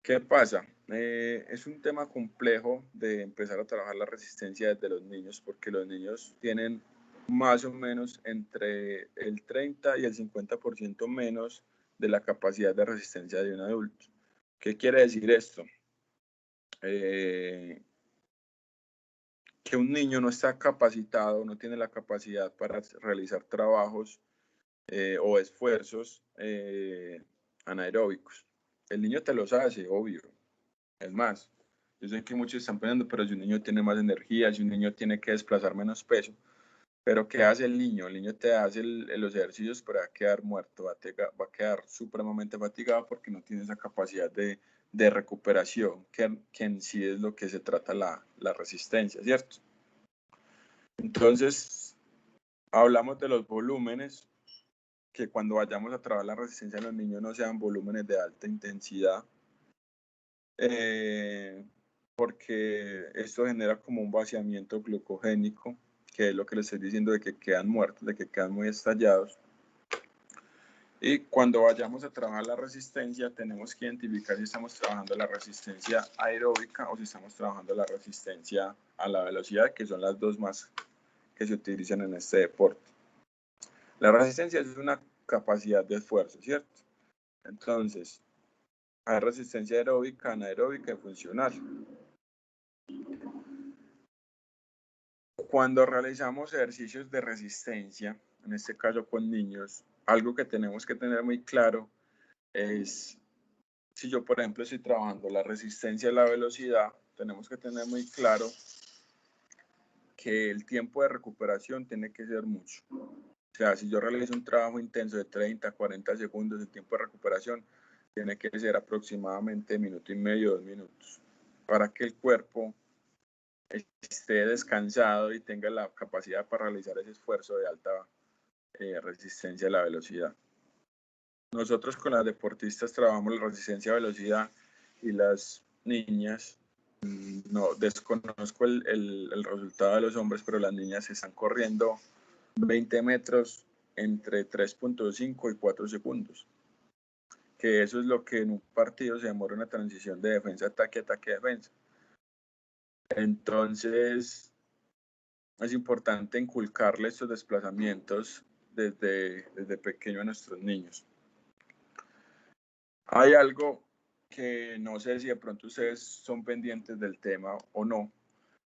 ¿Qué pasa? Es un tema complejo de empezar a trabajar la resistencia desde los niños, porque los niños tienen más o menos entre el 30 y el 50% menos de la capacidad de resistencia de un adulto. ¿Qué quiere decir esto? Que un niño no está capacitado, no tiene la capacidad para realizar trabajos o esfuerzos anaeróbicos. El niño te los hace, obvio. Es más, yo sé que muchos están pensando, pero si un niño tiene más energía, si un niño tiene que desplazar menos peso, pero ¿qué hace el niño? El niño te hace los ejercicios, pero va a quedar muerto, va a quedar supremamente fatigado porque no tiene esa capacidad de recuperación, que en sí es lo que se trata la resistencia, ¿cierto? Entonces, hablamos de los volúmenes, que cuando vayamos a trabajar la resistencia en los niños no sean volúmenes de alta intensidad, porque esto genera como un vaciamiento glucogénico, que es lo que les estoy diciendo de que quedan muertos, de que quedan muy estallados. Y cuando vayamos a trabajar la resistencia, tenemos que identificar si estamos trabajando la resistencia aeróbica o si estamos trabajando la resistencia a la velocidad, que son las dos más que se utilizan en este deporte. La resistencia es una capacidad de esfuerzo, ¿cierto? Entonces, hay resistencia aeróbica, anaeróbica y funcional. Cuando realizamos ejercicios de resistencia, en este caso con niños, algo que tenemos que tener muy claro es, si yo por ejemplo estoy trabajando la resistencia a la velocidad, tenemos que tener muy claro que el tiempo de recuperación tiene que ser mucho. O sea, si yo realizo un trabajo intenso de 30, 40 segundos, el tiempo de recuperación tiene que ser aproximadamente minuto y medio, 2 minutos, para que el cuerpo esté descansado y tenga la capacidad para realizar ese esfuerzo de alta resistencia a la velocidad. Nosotros con las deportistas trabajamos la resistencia a velocidad y las niñas, no desconozco el resultado de los hombres, pero las niñas están corriendo 20 metros entre 3.5 y 4 segundos, que eso es lo que en un partido se demora una transición de defensa-ataque, ataque-defensa. Entonces, es importante inculcarle estos desplazamientos desde pequeño a nuestros niños. Hay algo que no sé si de pronto ustedes son pendientes del tema o no,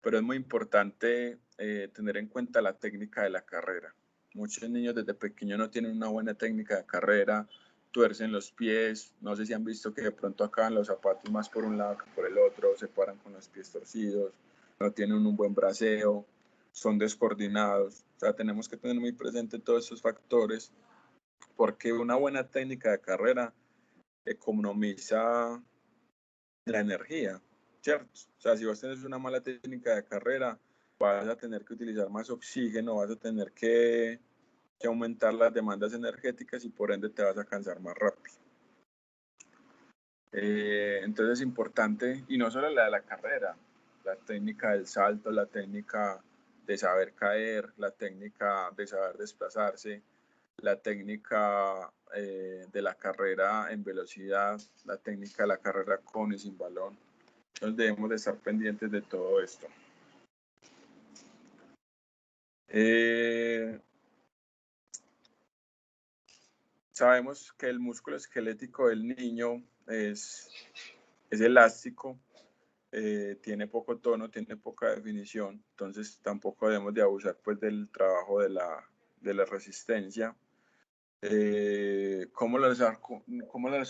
pero es muy importante tener en cuenta la técnica de la carrera. Muchos niños desde pequeños no tienen una buena técnica de carrera, tuercen los pies, no sé si han visto que de pronto acaban los zapatos más por un lado que por el otro, se paran con los pies torcidos, no tienen un buen braceo, son descoordinados. O sea, tenemos que tener muy presente todos esos factores, porque una buena técnica de carrera economiza la energía, ¿cierto? O sea, si vos tenés una mala técnica de carrera, vas a tener que utilizar más oxígeno, vas a tener que aumentar las demandas energéticas y por ende te vas a cansar más rápido. Entonces es importante, y no solo la de la carrera, la técnica del salto, la técnica de saber caer, la técnica de saber desplazarse, la técnica de la carrera en velocidad, la técnica de la carrera con y sin balón. Entonces debemos de estar pendientes de todo esto. Sabemos que el músculo esquelético del niño es elástico, tiene poco tono, tiene poca definición, entonces tampoco debemos de abusar pues del trabajo de la resistencia. ¿Cómo les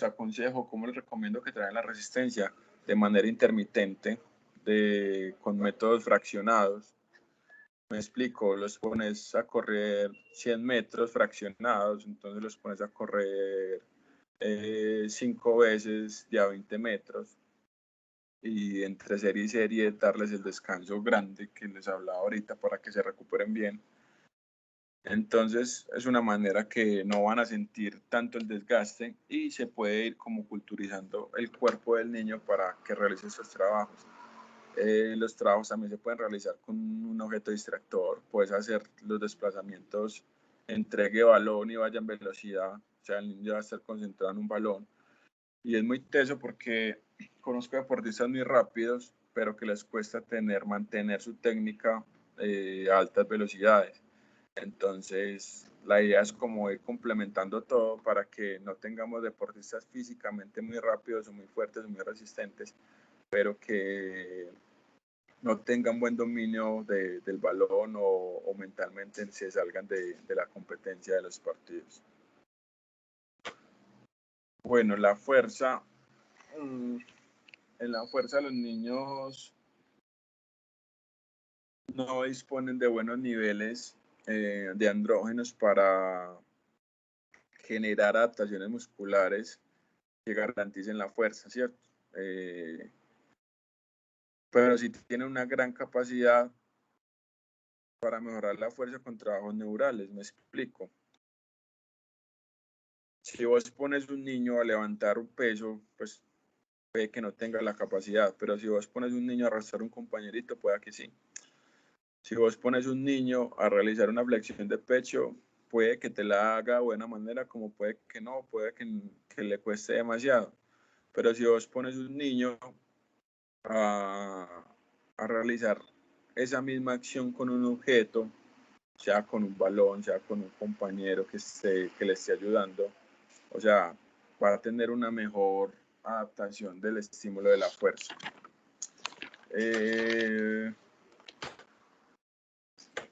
aconsejo, cómo les recomiendo que traen la resistencia? De manera intermitente, con métodos fraccionados. Me explico, los pones a correr 100 metros fraccionados, entonces los pones a correr 5 veces de a 20 metros y entre serie y serie darles el descanso grande que les hablaba ahorita para que se recuperen bien. Entonces es una manera que no van a sentir tanto el desgaste y se puede ir como culturizando el cuerpo del niño para que realice estos trabajos. Los trabajos también se pueden realizar con un objeto distractor. Puedes hacer los desplazamientos, entregue balón y vaya en velocidad. O sea, el niño va a estar concentrado en un balón. Y es muy teso porque conozco deportistas muy rápidos, pero que les cuesta mantener su técnica a altas velocidades. Entonces, la idea es como ir complementando todo para que no tengamos deportistas físicamente muy rápidos o muy fuertes o muy resistentes, pero que no tengan buen dominio del balón o mentalmente se salgan de la competencia de los partidos. Bueno, la fuerza. En la fuerza los niños no disponen de buenos niveles de andrógenos para generar adaptaciones musculares que garanticen la fuerza, ¿cierto? Pero sí tienen una gran capacidad para mejorar la fuerza con trabajos neurales, me explico. Si vos pones un niño a levantar un peso, pues puede que no tenga la capacidad, pero si vos pones un niño a arrastrar un compañerito, puede que sí. Si vos pones un niño a realizar una flexión de pecho, puede que te la haga de buena manera, como puede que no, puede que le cueste demasiado. Pero si vos pones un niño a realizar esa misma acción con un objeto, sea con un balón, sea con un compañero que le esté ayudando, o sea, va a tener una mejor adaptación del estímulo de la fuerza.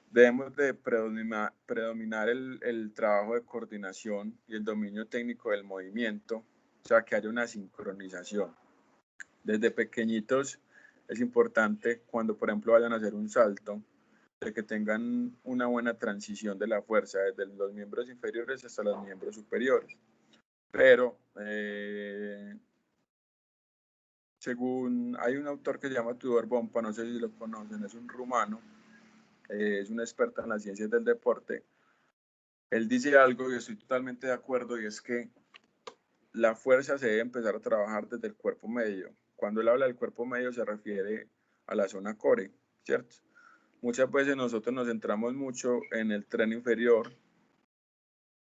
Debemos de predominar el trabajo de coordinación y el dominio técnico del movimiento, o sea, que haya una sincronización. Desde pequeñitos es importante cuando, por ejemplo, vayan a hacer un salto, de que tengan una buena transición de la fuerza desde los miembros inferiores hasta los miembros superiores. Pero, según hay un autor que se llama Tudor Bompa, no sé si lo conocen, es un rumano, es un experto en las ciencias del deporte. Él dice algo y estoy totalmente de acuerdo, y es que la fuerza se debe empezar a trabajar desde el cuerpo medio. Cuando él habla del cuerpo medio se refiere a la zona core, ¿cierto? Muchas veces nosotros nos centramos mucho en el tren inferior,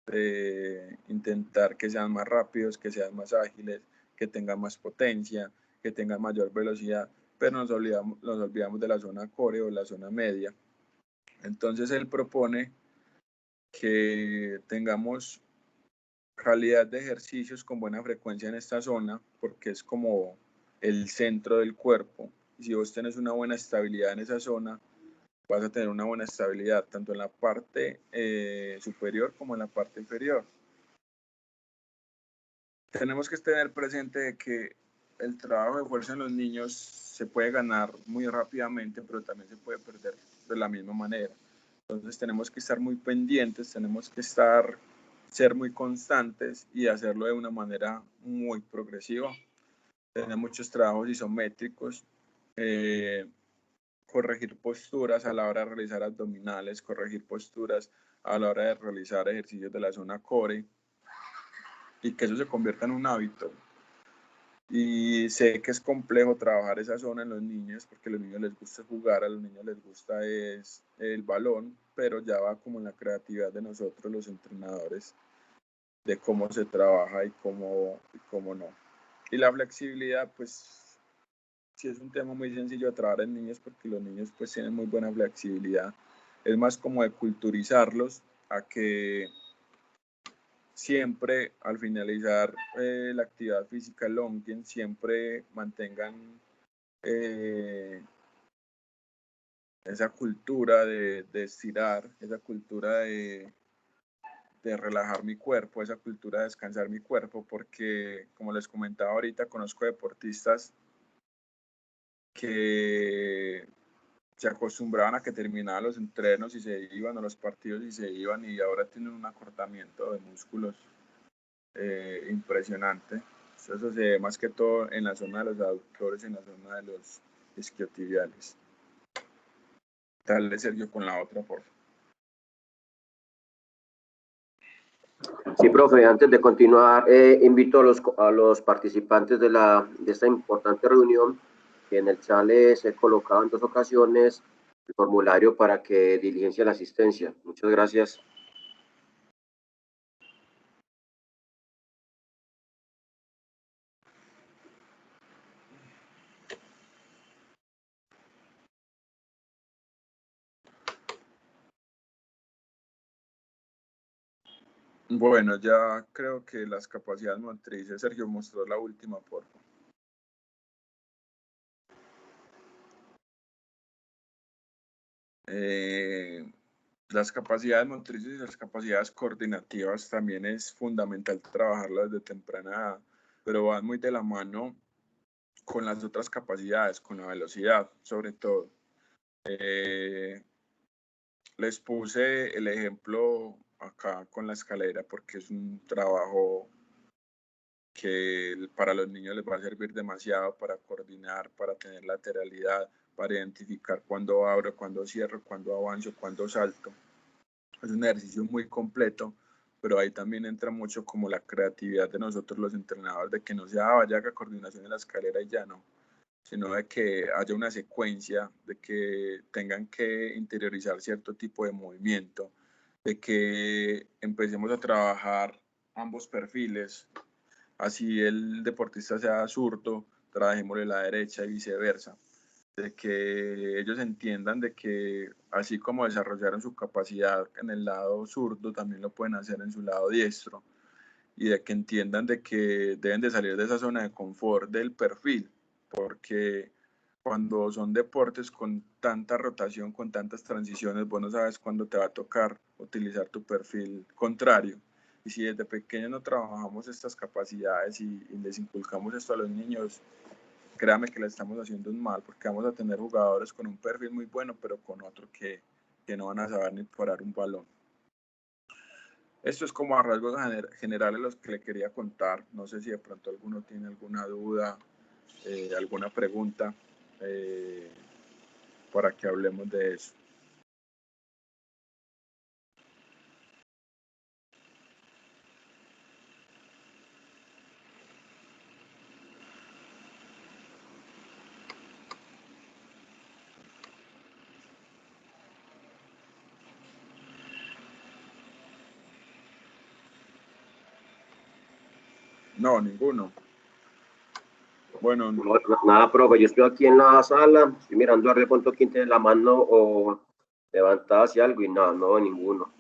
de intentar que sean más rápidos, que sean más ágiles, que tengan más potencia, que tengan mayor velocidad, pero nos olvidamos de la zona core o la zona media. Entonces él propone que tengamos calidad de ejercicios con buena frecuencia en esta zona, porque es como el centro del cuerpo. Y si vos tenés una buena estabilidad en esa zona, vas a tener una buena estabilidad tanto en la parte superior como en la parte inferior. Tenemos que tener presente que el trabajo de fuerza en los niños se puede ganar muy rápidamente, pero también se puede perder de la misma manera. Entonces tenemos que estar muy pendientes, tenemos que ser muy constantes y hacerlo de una manera muy progresiva. Tener muchos trabajos isométricos, corregir posturas a la hora de realizar abdominales, corregir posturas a la hora de realizar ejercicios de la zona core, y que eso se convierta en un hábito. Y sé que es complejo trabajar esa zona en los niños, porque a los niños les gusta jugar, a los niños les gusta es el balón, pero ya va como en la creatividad de nosotros los entrenadores, de cómo se trabaja y cómo no. Y la flexibilidad, pues sí es un tema muy sencillo de trabajar en niños, porque los niños pues tienen muy buena flexibilidad. Es más como de culturizarlos a que siempre al finalizar la actividad física Longgen siempre mantengan esa cultura de estirar, esa cultura de relajar mi cuerpo, esa cultura de descansar mi cuerpo, porque como les comentaba ahorita, conozco deportistas que se acostumbraban a que terminaban los entrenos y se iban a los partidos y se iban, y ahora tienen un acortamiento de músculos impresionante. Eso se ve más que todo en la zona de los aductores y en la zona de los isquiotibiales. Dale, Sergio, con la otra, por favor. Sí, profe, antes de continuar, invito a los participantes de esta importante reunión que en el chat les he colocado en 2 ocasiones el formulario para que diligencia la asistencia. Muchas gracias. Bueno, ya creo que las capacidades motrices, Sergio mostró la última, por favor. Las capacidades motrices y las capacidades coordinativas también es fundamental trabajarlas desde temprana edad, pero van muy de la mano con las otras capacidades, con la velocidad, sobre todo. Les puse el ejemplo acá con la escalera porque es un trabajo que para los niños les va a servir demasiado para coordinar, para tener lateralidad, para identificar cuándo abro, cuándo cierro, cuándo avanzo, cuándo salto. Es un ejercicio muy completo, pero ahí también entra mucho como la creatividad de nosotros los entrenadores, de que no sea vaya haga coordinación en la escalera y ya no, sino de que haya una secuencia, de que tengan que interiorizar cierto tipo de movimiento, de que empecemos a trabajar ambos perfiles, así el deportista sea zurdo, trabajémosle la derecha y viceversa, de que ellos entiendan de que así como desarrollaron su capacidad en el lado zurdo, también lo pueden hacer en su lado diestro, y de que entiendan de que deben de salir de esa zona de confort del perfil, porque cuando son deportes con tanta rotación, con tantas transiciones, vos no sabes cuándo te va a tocar utilizar tu perfil contrario. Y si desde pequeños no trabajamos estas capacidades y les inculcamos esto a los niños, créame que le estamos haciendo un mal, porque vamos a tener jugadores con un perfil muy bueno, pero con otro que no van a saber ni parar un balón. Esto es como a rasgos generales los que le quería contar. No sé si de pronto alguno tiene alguna duda, alguna pregunta, para que hablemos de eso. No, ninguno. Bueno, No, nada, profe, yo estoy aquí en la sala, estoy mirando a ver de pronto quién tiene la mano o levantada hacia algo y nada, no, ninguno.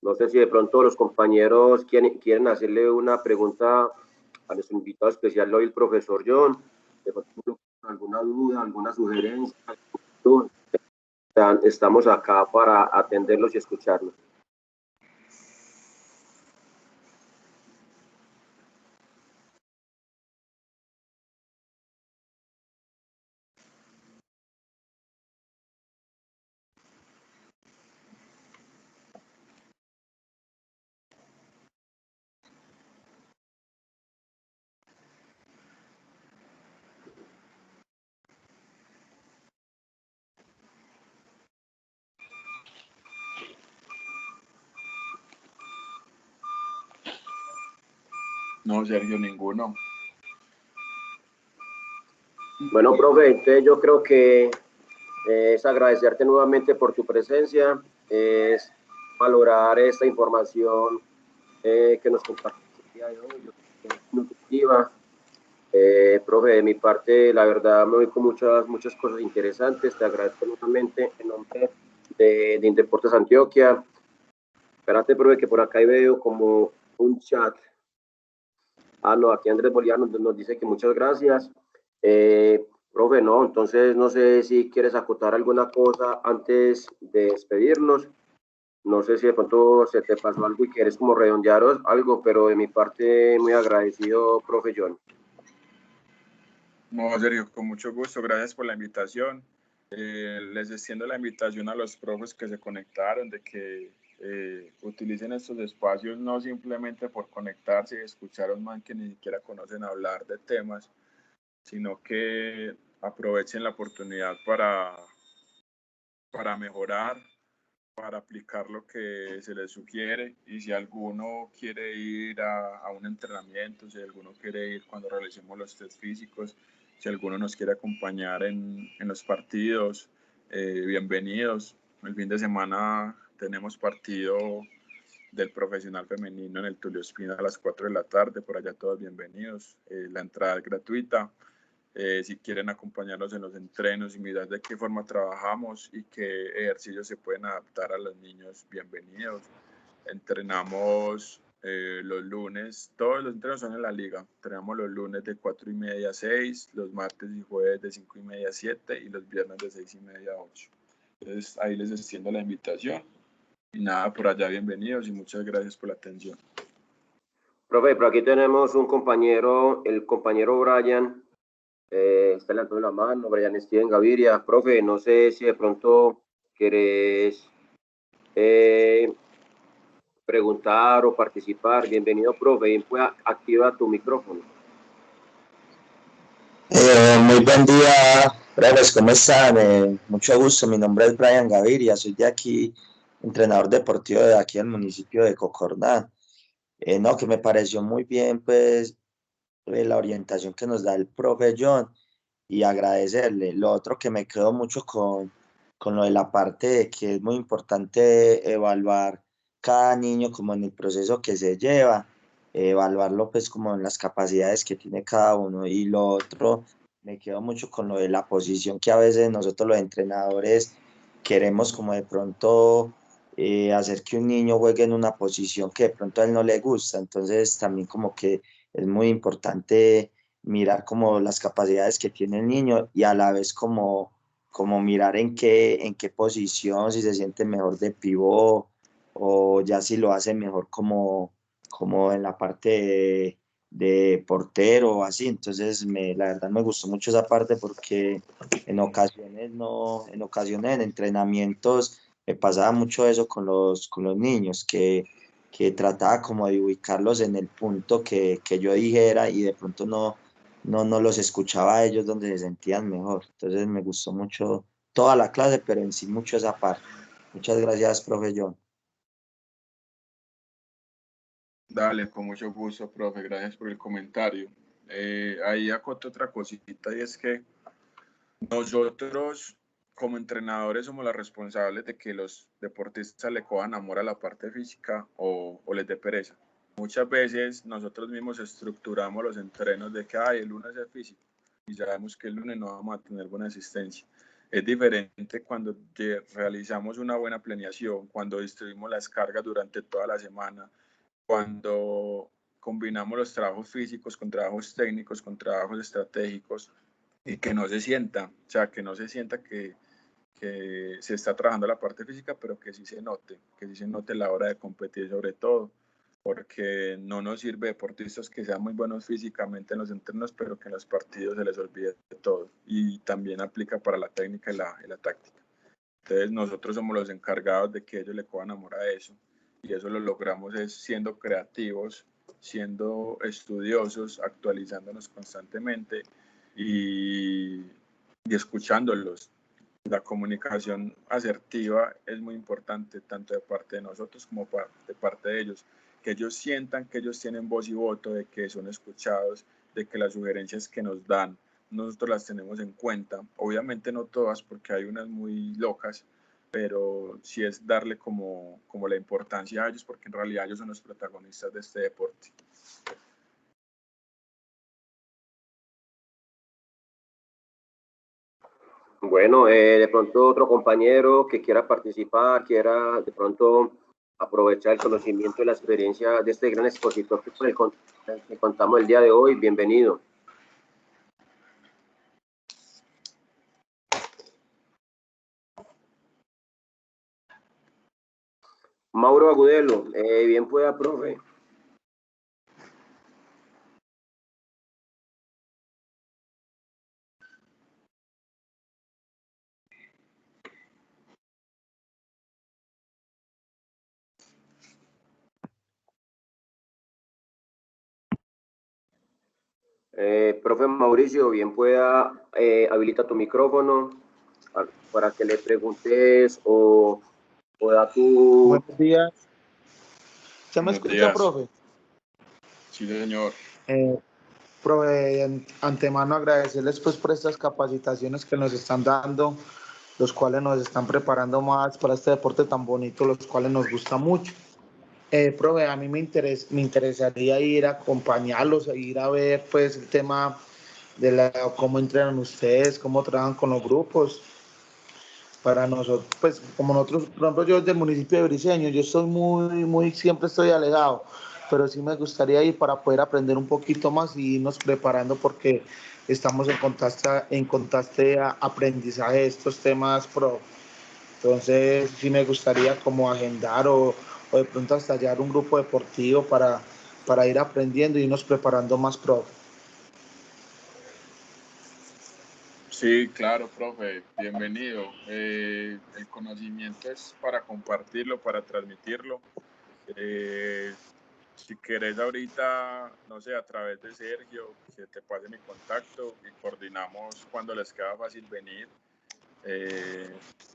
No sé si de pronto los compañeros quieren hacerle una pregunta a nuestro invitado especial hoy, el profesor John, de pronto alguna duda, alguna sugerencia. Estamos acá para atenderlos y escucharlos. no, Sergio, ninguno. Bueno, profe, entonces yo creo que es agradecerte nuevamente por tu presencia, es valorar esta información que nos compartiste el día de hoy, es nutritiva. Profe, de mi parte, la verdad me voy con muchas cosas interesantes. Te agradezco nuevamente en nombre de Indeportes Antioquia. Espérate, profe, que por acá veo como un chat. Ah, no, aquí Andrés Boliano nos dice que muchas gracias. Profe, no, entonces no sé si quieres acotar alguna cosa antes de despedirnos. No sé si de pronto se te pasó algo y quieres como redondear algo, pero de mi parte muy agradecido, profe John. No, Sergio, con mucho gusto, gracias por la invitación. Les extiendo la invitación a los profes que se conectaron, de que utilicen estos espacios no simplemente por conectarse y escuchar a un man que ni siquiera conocen hablar de temas, sino que aprovechen la oportunidad para mejorar, para aplicar lo que se les sugiere, y si alguno quiere ir a un entrenamiento, si alguno quiere ir cuando realicemos los test físicos, si alguno nos quiere acompañar en los partidos, bienvenidos. El fin de semana tenemos partido del profesional femenino en el Tulio Espina a las 4 de la tarde, por allá todos bienvenidos, la entrada es gratuita. Si quieren acompañarnos en los entrenos y mirar de qué forma trabajamos y qué ejercicios se pueden adaptar a los niños, bienvenidos. Entrenamos los lunes, todos los entrenos son en la liga. Entrenamos los lunes de 4:30 a 6, los martes y jueves de 5:30 a 7 y los viernes de 6:30 a 8. Entonces ahí les extiendo la invitación. Y nada, por allá bienvenidos y muchas gracias por la atención. Profe, por aquí tenemos un compañero, el compañero Brian, está levantando la mano, Brian Steven Gaviria. Profe, no sé si de pronto querés preguntar o participar. Bienvenido, profe, bien, pues activa tu micrófono. Muy buen día, profes, ¿cómo están? Mucho gusto, mi nombre es Brian Gaviria, soy de aquí, entrenador deportivo de aquí del municipio de Cocordán. No, que me pareció muy bien, pues, la orientación que nos da el profe John y agradecerle. Lo otro que me quedo mucho con lo de la parte de que es muy importante evaluar cada niño como en el proceso que se lleva, evaluarlo pues como en las capacidades que tiene cada uno. Y lo otro, me quedo mucho con lo de la posición que a veces nosotros los entrenadores queremos como de pronto hacer que un niño juegue en una posición que de pronto a él no le gusta. Entonces también como que es muy importante mirar como las capacidades que tiene el niño y a la vez como mirar en qué posición, si se siente mejor de pivot o ya si lo hace mejor como en la parte de portero o así. Entonces, la verdad me gustó mucho esa parte porque en ocasiones no, en ocasiones en entrenamientos me pasaba mucho eso con los niños, que trataba como de ubicarlos en el punto que yo dijera y de pronto no los escuchaba a ellos donde se sentían mejor. Entonces me gustó mucho toda la clase, pero en sí mucho esa parte. Muchas gracias, profe John. Dale, con mucho gusto, profe, gracias por el comentario. Ahí acoto otra cosita, y es que nosotros como entrenadores somos los responsables de que los deportistas le cojan amor a la parte física o les dé pereza. Muchas veces nosotros mismos estructuramos los entrenos de que el lunes es físico y sabemos que el lunes no vamos a tener buena asistencia. Es diferente cuando realizamos una buena planeación, cuando distribuimos las cargas durante toda la semana, cuando combinamos los trabajos físicos con trabajos técnicos, con trabajos estratégicos, y que no se sienta, o sea, que no se sienta que se está trabajando la parte física, pero que sí se note la hora de competir sobre todo, porque no nos sirve deportistas que sean muy buenos físicamente en los entrenos, pero que en los partidos se les olvide de todo, y también aplica para la técnica y la táctica. Entonces nosotros somos los encargados de que ellos le cojan amor a eso, y eso lo logramos es siendo creativos, siendo estudiosos, actualizándonos constantemente y escuchándolos. La comunicación asertiva es muy importante tanto de parte de nosotros como de parte de ellos, que ellos sientan que ellos tienen voz y voto, de que son escuchados, de que las sugerencias que nos dan nosotros las tenemos en cuenta. Obviamente no todas, porque hay unas muy locas, pero sí es darle como la importancia a ellos, porque en realidad ellos son los protagonistas de este deporte. Bueno, de pronto otro compañero que quiera participar, quiera de pronto aprovechar el conocimiento y la experiencia de este gran expositor que contamos el día de hoy, bienvenido. Mauro Agudelo, bien pueda, profe. Profe Mauricio, bien pueda, habilita tu micrófono para que le preguntes o o da tu... Buenos días. ¿Se me Buenos escucha, días. profe? Sí, señor. Profe, antemano agradecerles pues por estas capacitaciones que nos están dando, los cuales nos están preparando más para este deporte tan bonito, los cuales nos gusta mucho. Profe, a mí me interesaría ir a acompañarlos, a ir a ver pues el tema de cómo entrenan ustedes, cómo trabajan con los grupos. Para nosotros, pues como nosotros, por ejemplo, yo del municipio de Briceño, yo estoy siempre estoy alejado, pero sí me gustaría ir para poder aprender un poquito más y irnos preparando porque estamos en constante aprendizaje de estos temas pro. Entonces sí me gustaría como agendar o de pronto hasta hallar un grupo deportivo para ir aprendiendo y irnos preparando más pro. Sí, claro, profe, bienvenido. El conocimiento es para compartirlo, para transmitirlo. Si querés ahorita, no sé, a través de Sergio, que te pase mi contacto y coordinamos cuando les queda fácil venir.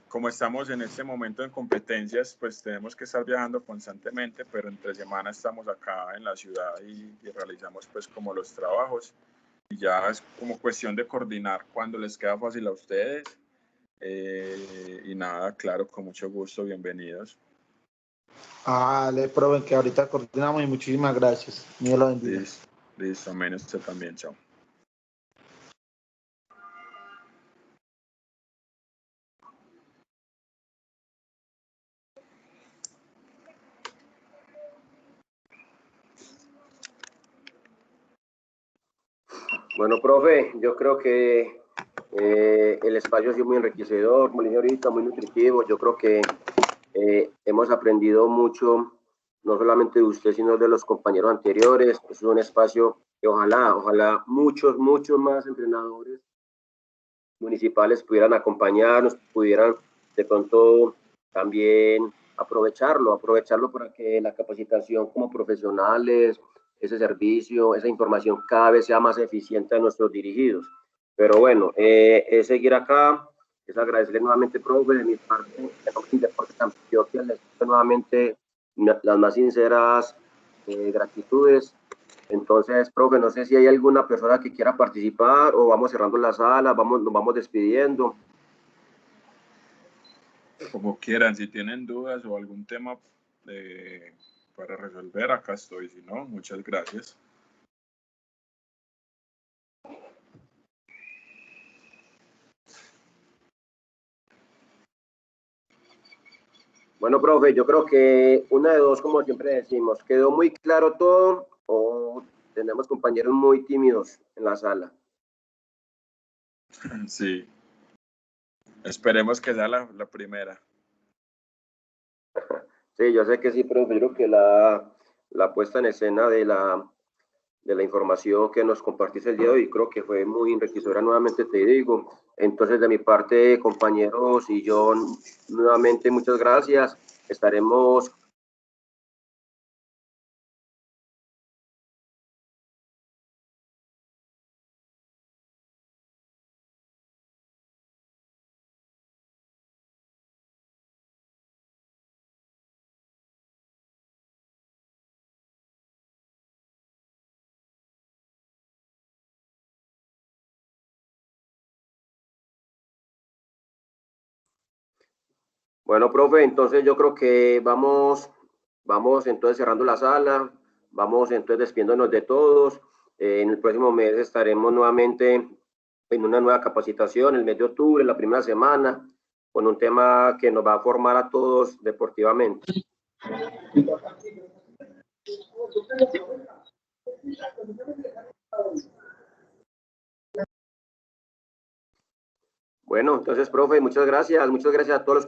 Como estamos en este momento en competencias, pues tenemos que estar viajando constantemente, pero entre semana estamos acá en la ciudad y realizamos pues como los trabajos. Y ya es como cuestión de coordinar cuando les queda fácil a ustedes. Y nada, claro, con mucho gusto, bienvenidos. Le profe que ahorita coordinamos y muchísimas gracias. Dios lo bendiga. Listo, amén, usted también, chao. Bueno, profe, yo creo que el espacio ha sido muy enriquecedor, muy ahorita, muy nutritivo. Yo creo que hemos aprendido mucho, no solamente de usted, sino de los compañeros anteriores. Es un espacio que ojalá muchos más entrenadores municipales pudieran acompañarnos, pudieran de pronto también aprovecharlo para que la capacitación como profesionales, ese servicio, esa información cada vez sea más eficiente a nuestros dirigidos. Pero bueno, es seguir acá, es agradecerle nuevamente, profe, de mi parte, en Deportes Antioquia, les doy nuevamente las más sinceras gratitudes. Entonces, profe, no sé si hay alguna persona que quiera participar o vamos cerrando la sala, nos vamos despidiendo. Como quieran, si tienen dudas o algún tema para resolver, acá estoy. Si no, muchas gracias. Bueno, profe, yo creo que una de dos, como siempre decimos, quedó muy claro todo o tenemos compañeros muy tímidos en la sala. Sí. Esperemos que sea la primera. Sí, yo sé que sí, profe, yo creo que la puesta en escena de la información que nos compartiste el día de hoy, creo que fue muy enriquecedora, nuevamente te digo. Entonces, de mi parte, compañeros y yo, nuevamente muchas gracias. Estaremos Bueno, profe, entonces yo creo que vamos entonces cerrando la sala, vamos entonces despidiéndonos de todos. En el próximo mes estaremos nuevamente en una nueva capacitación, el mes de octubre, la primera semana, con un tema que nos va a formar a todos deportivamente. Bueno, entonces, profe, muchas gracias a todos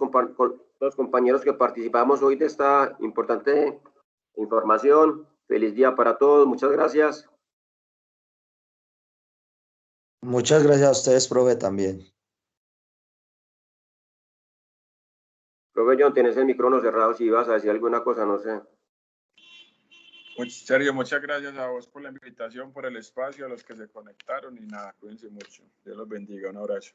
los compañeros que participamos hoy de esta importante información. Feliz día para todos, muchas gracias. Muchas gracias a ustedes, profe, también. Profe John, tienes el micrófono cerrado, si ibas a decir alguna cosa, no sé. Sergio, muchas gracias a vos por la invitación, por el espacio, a los que se conectaron y nada, cuídense mucho. Dios los bendiga, un abrazo.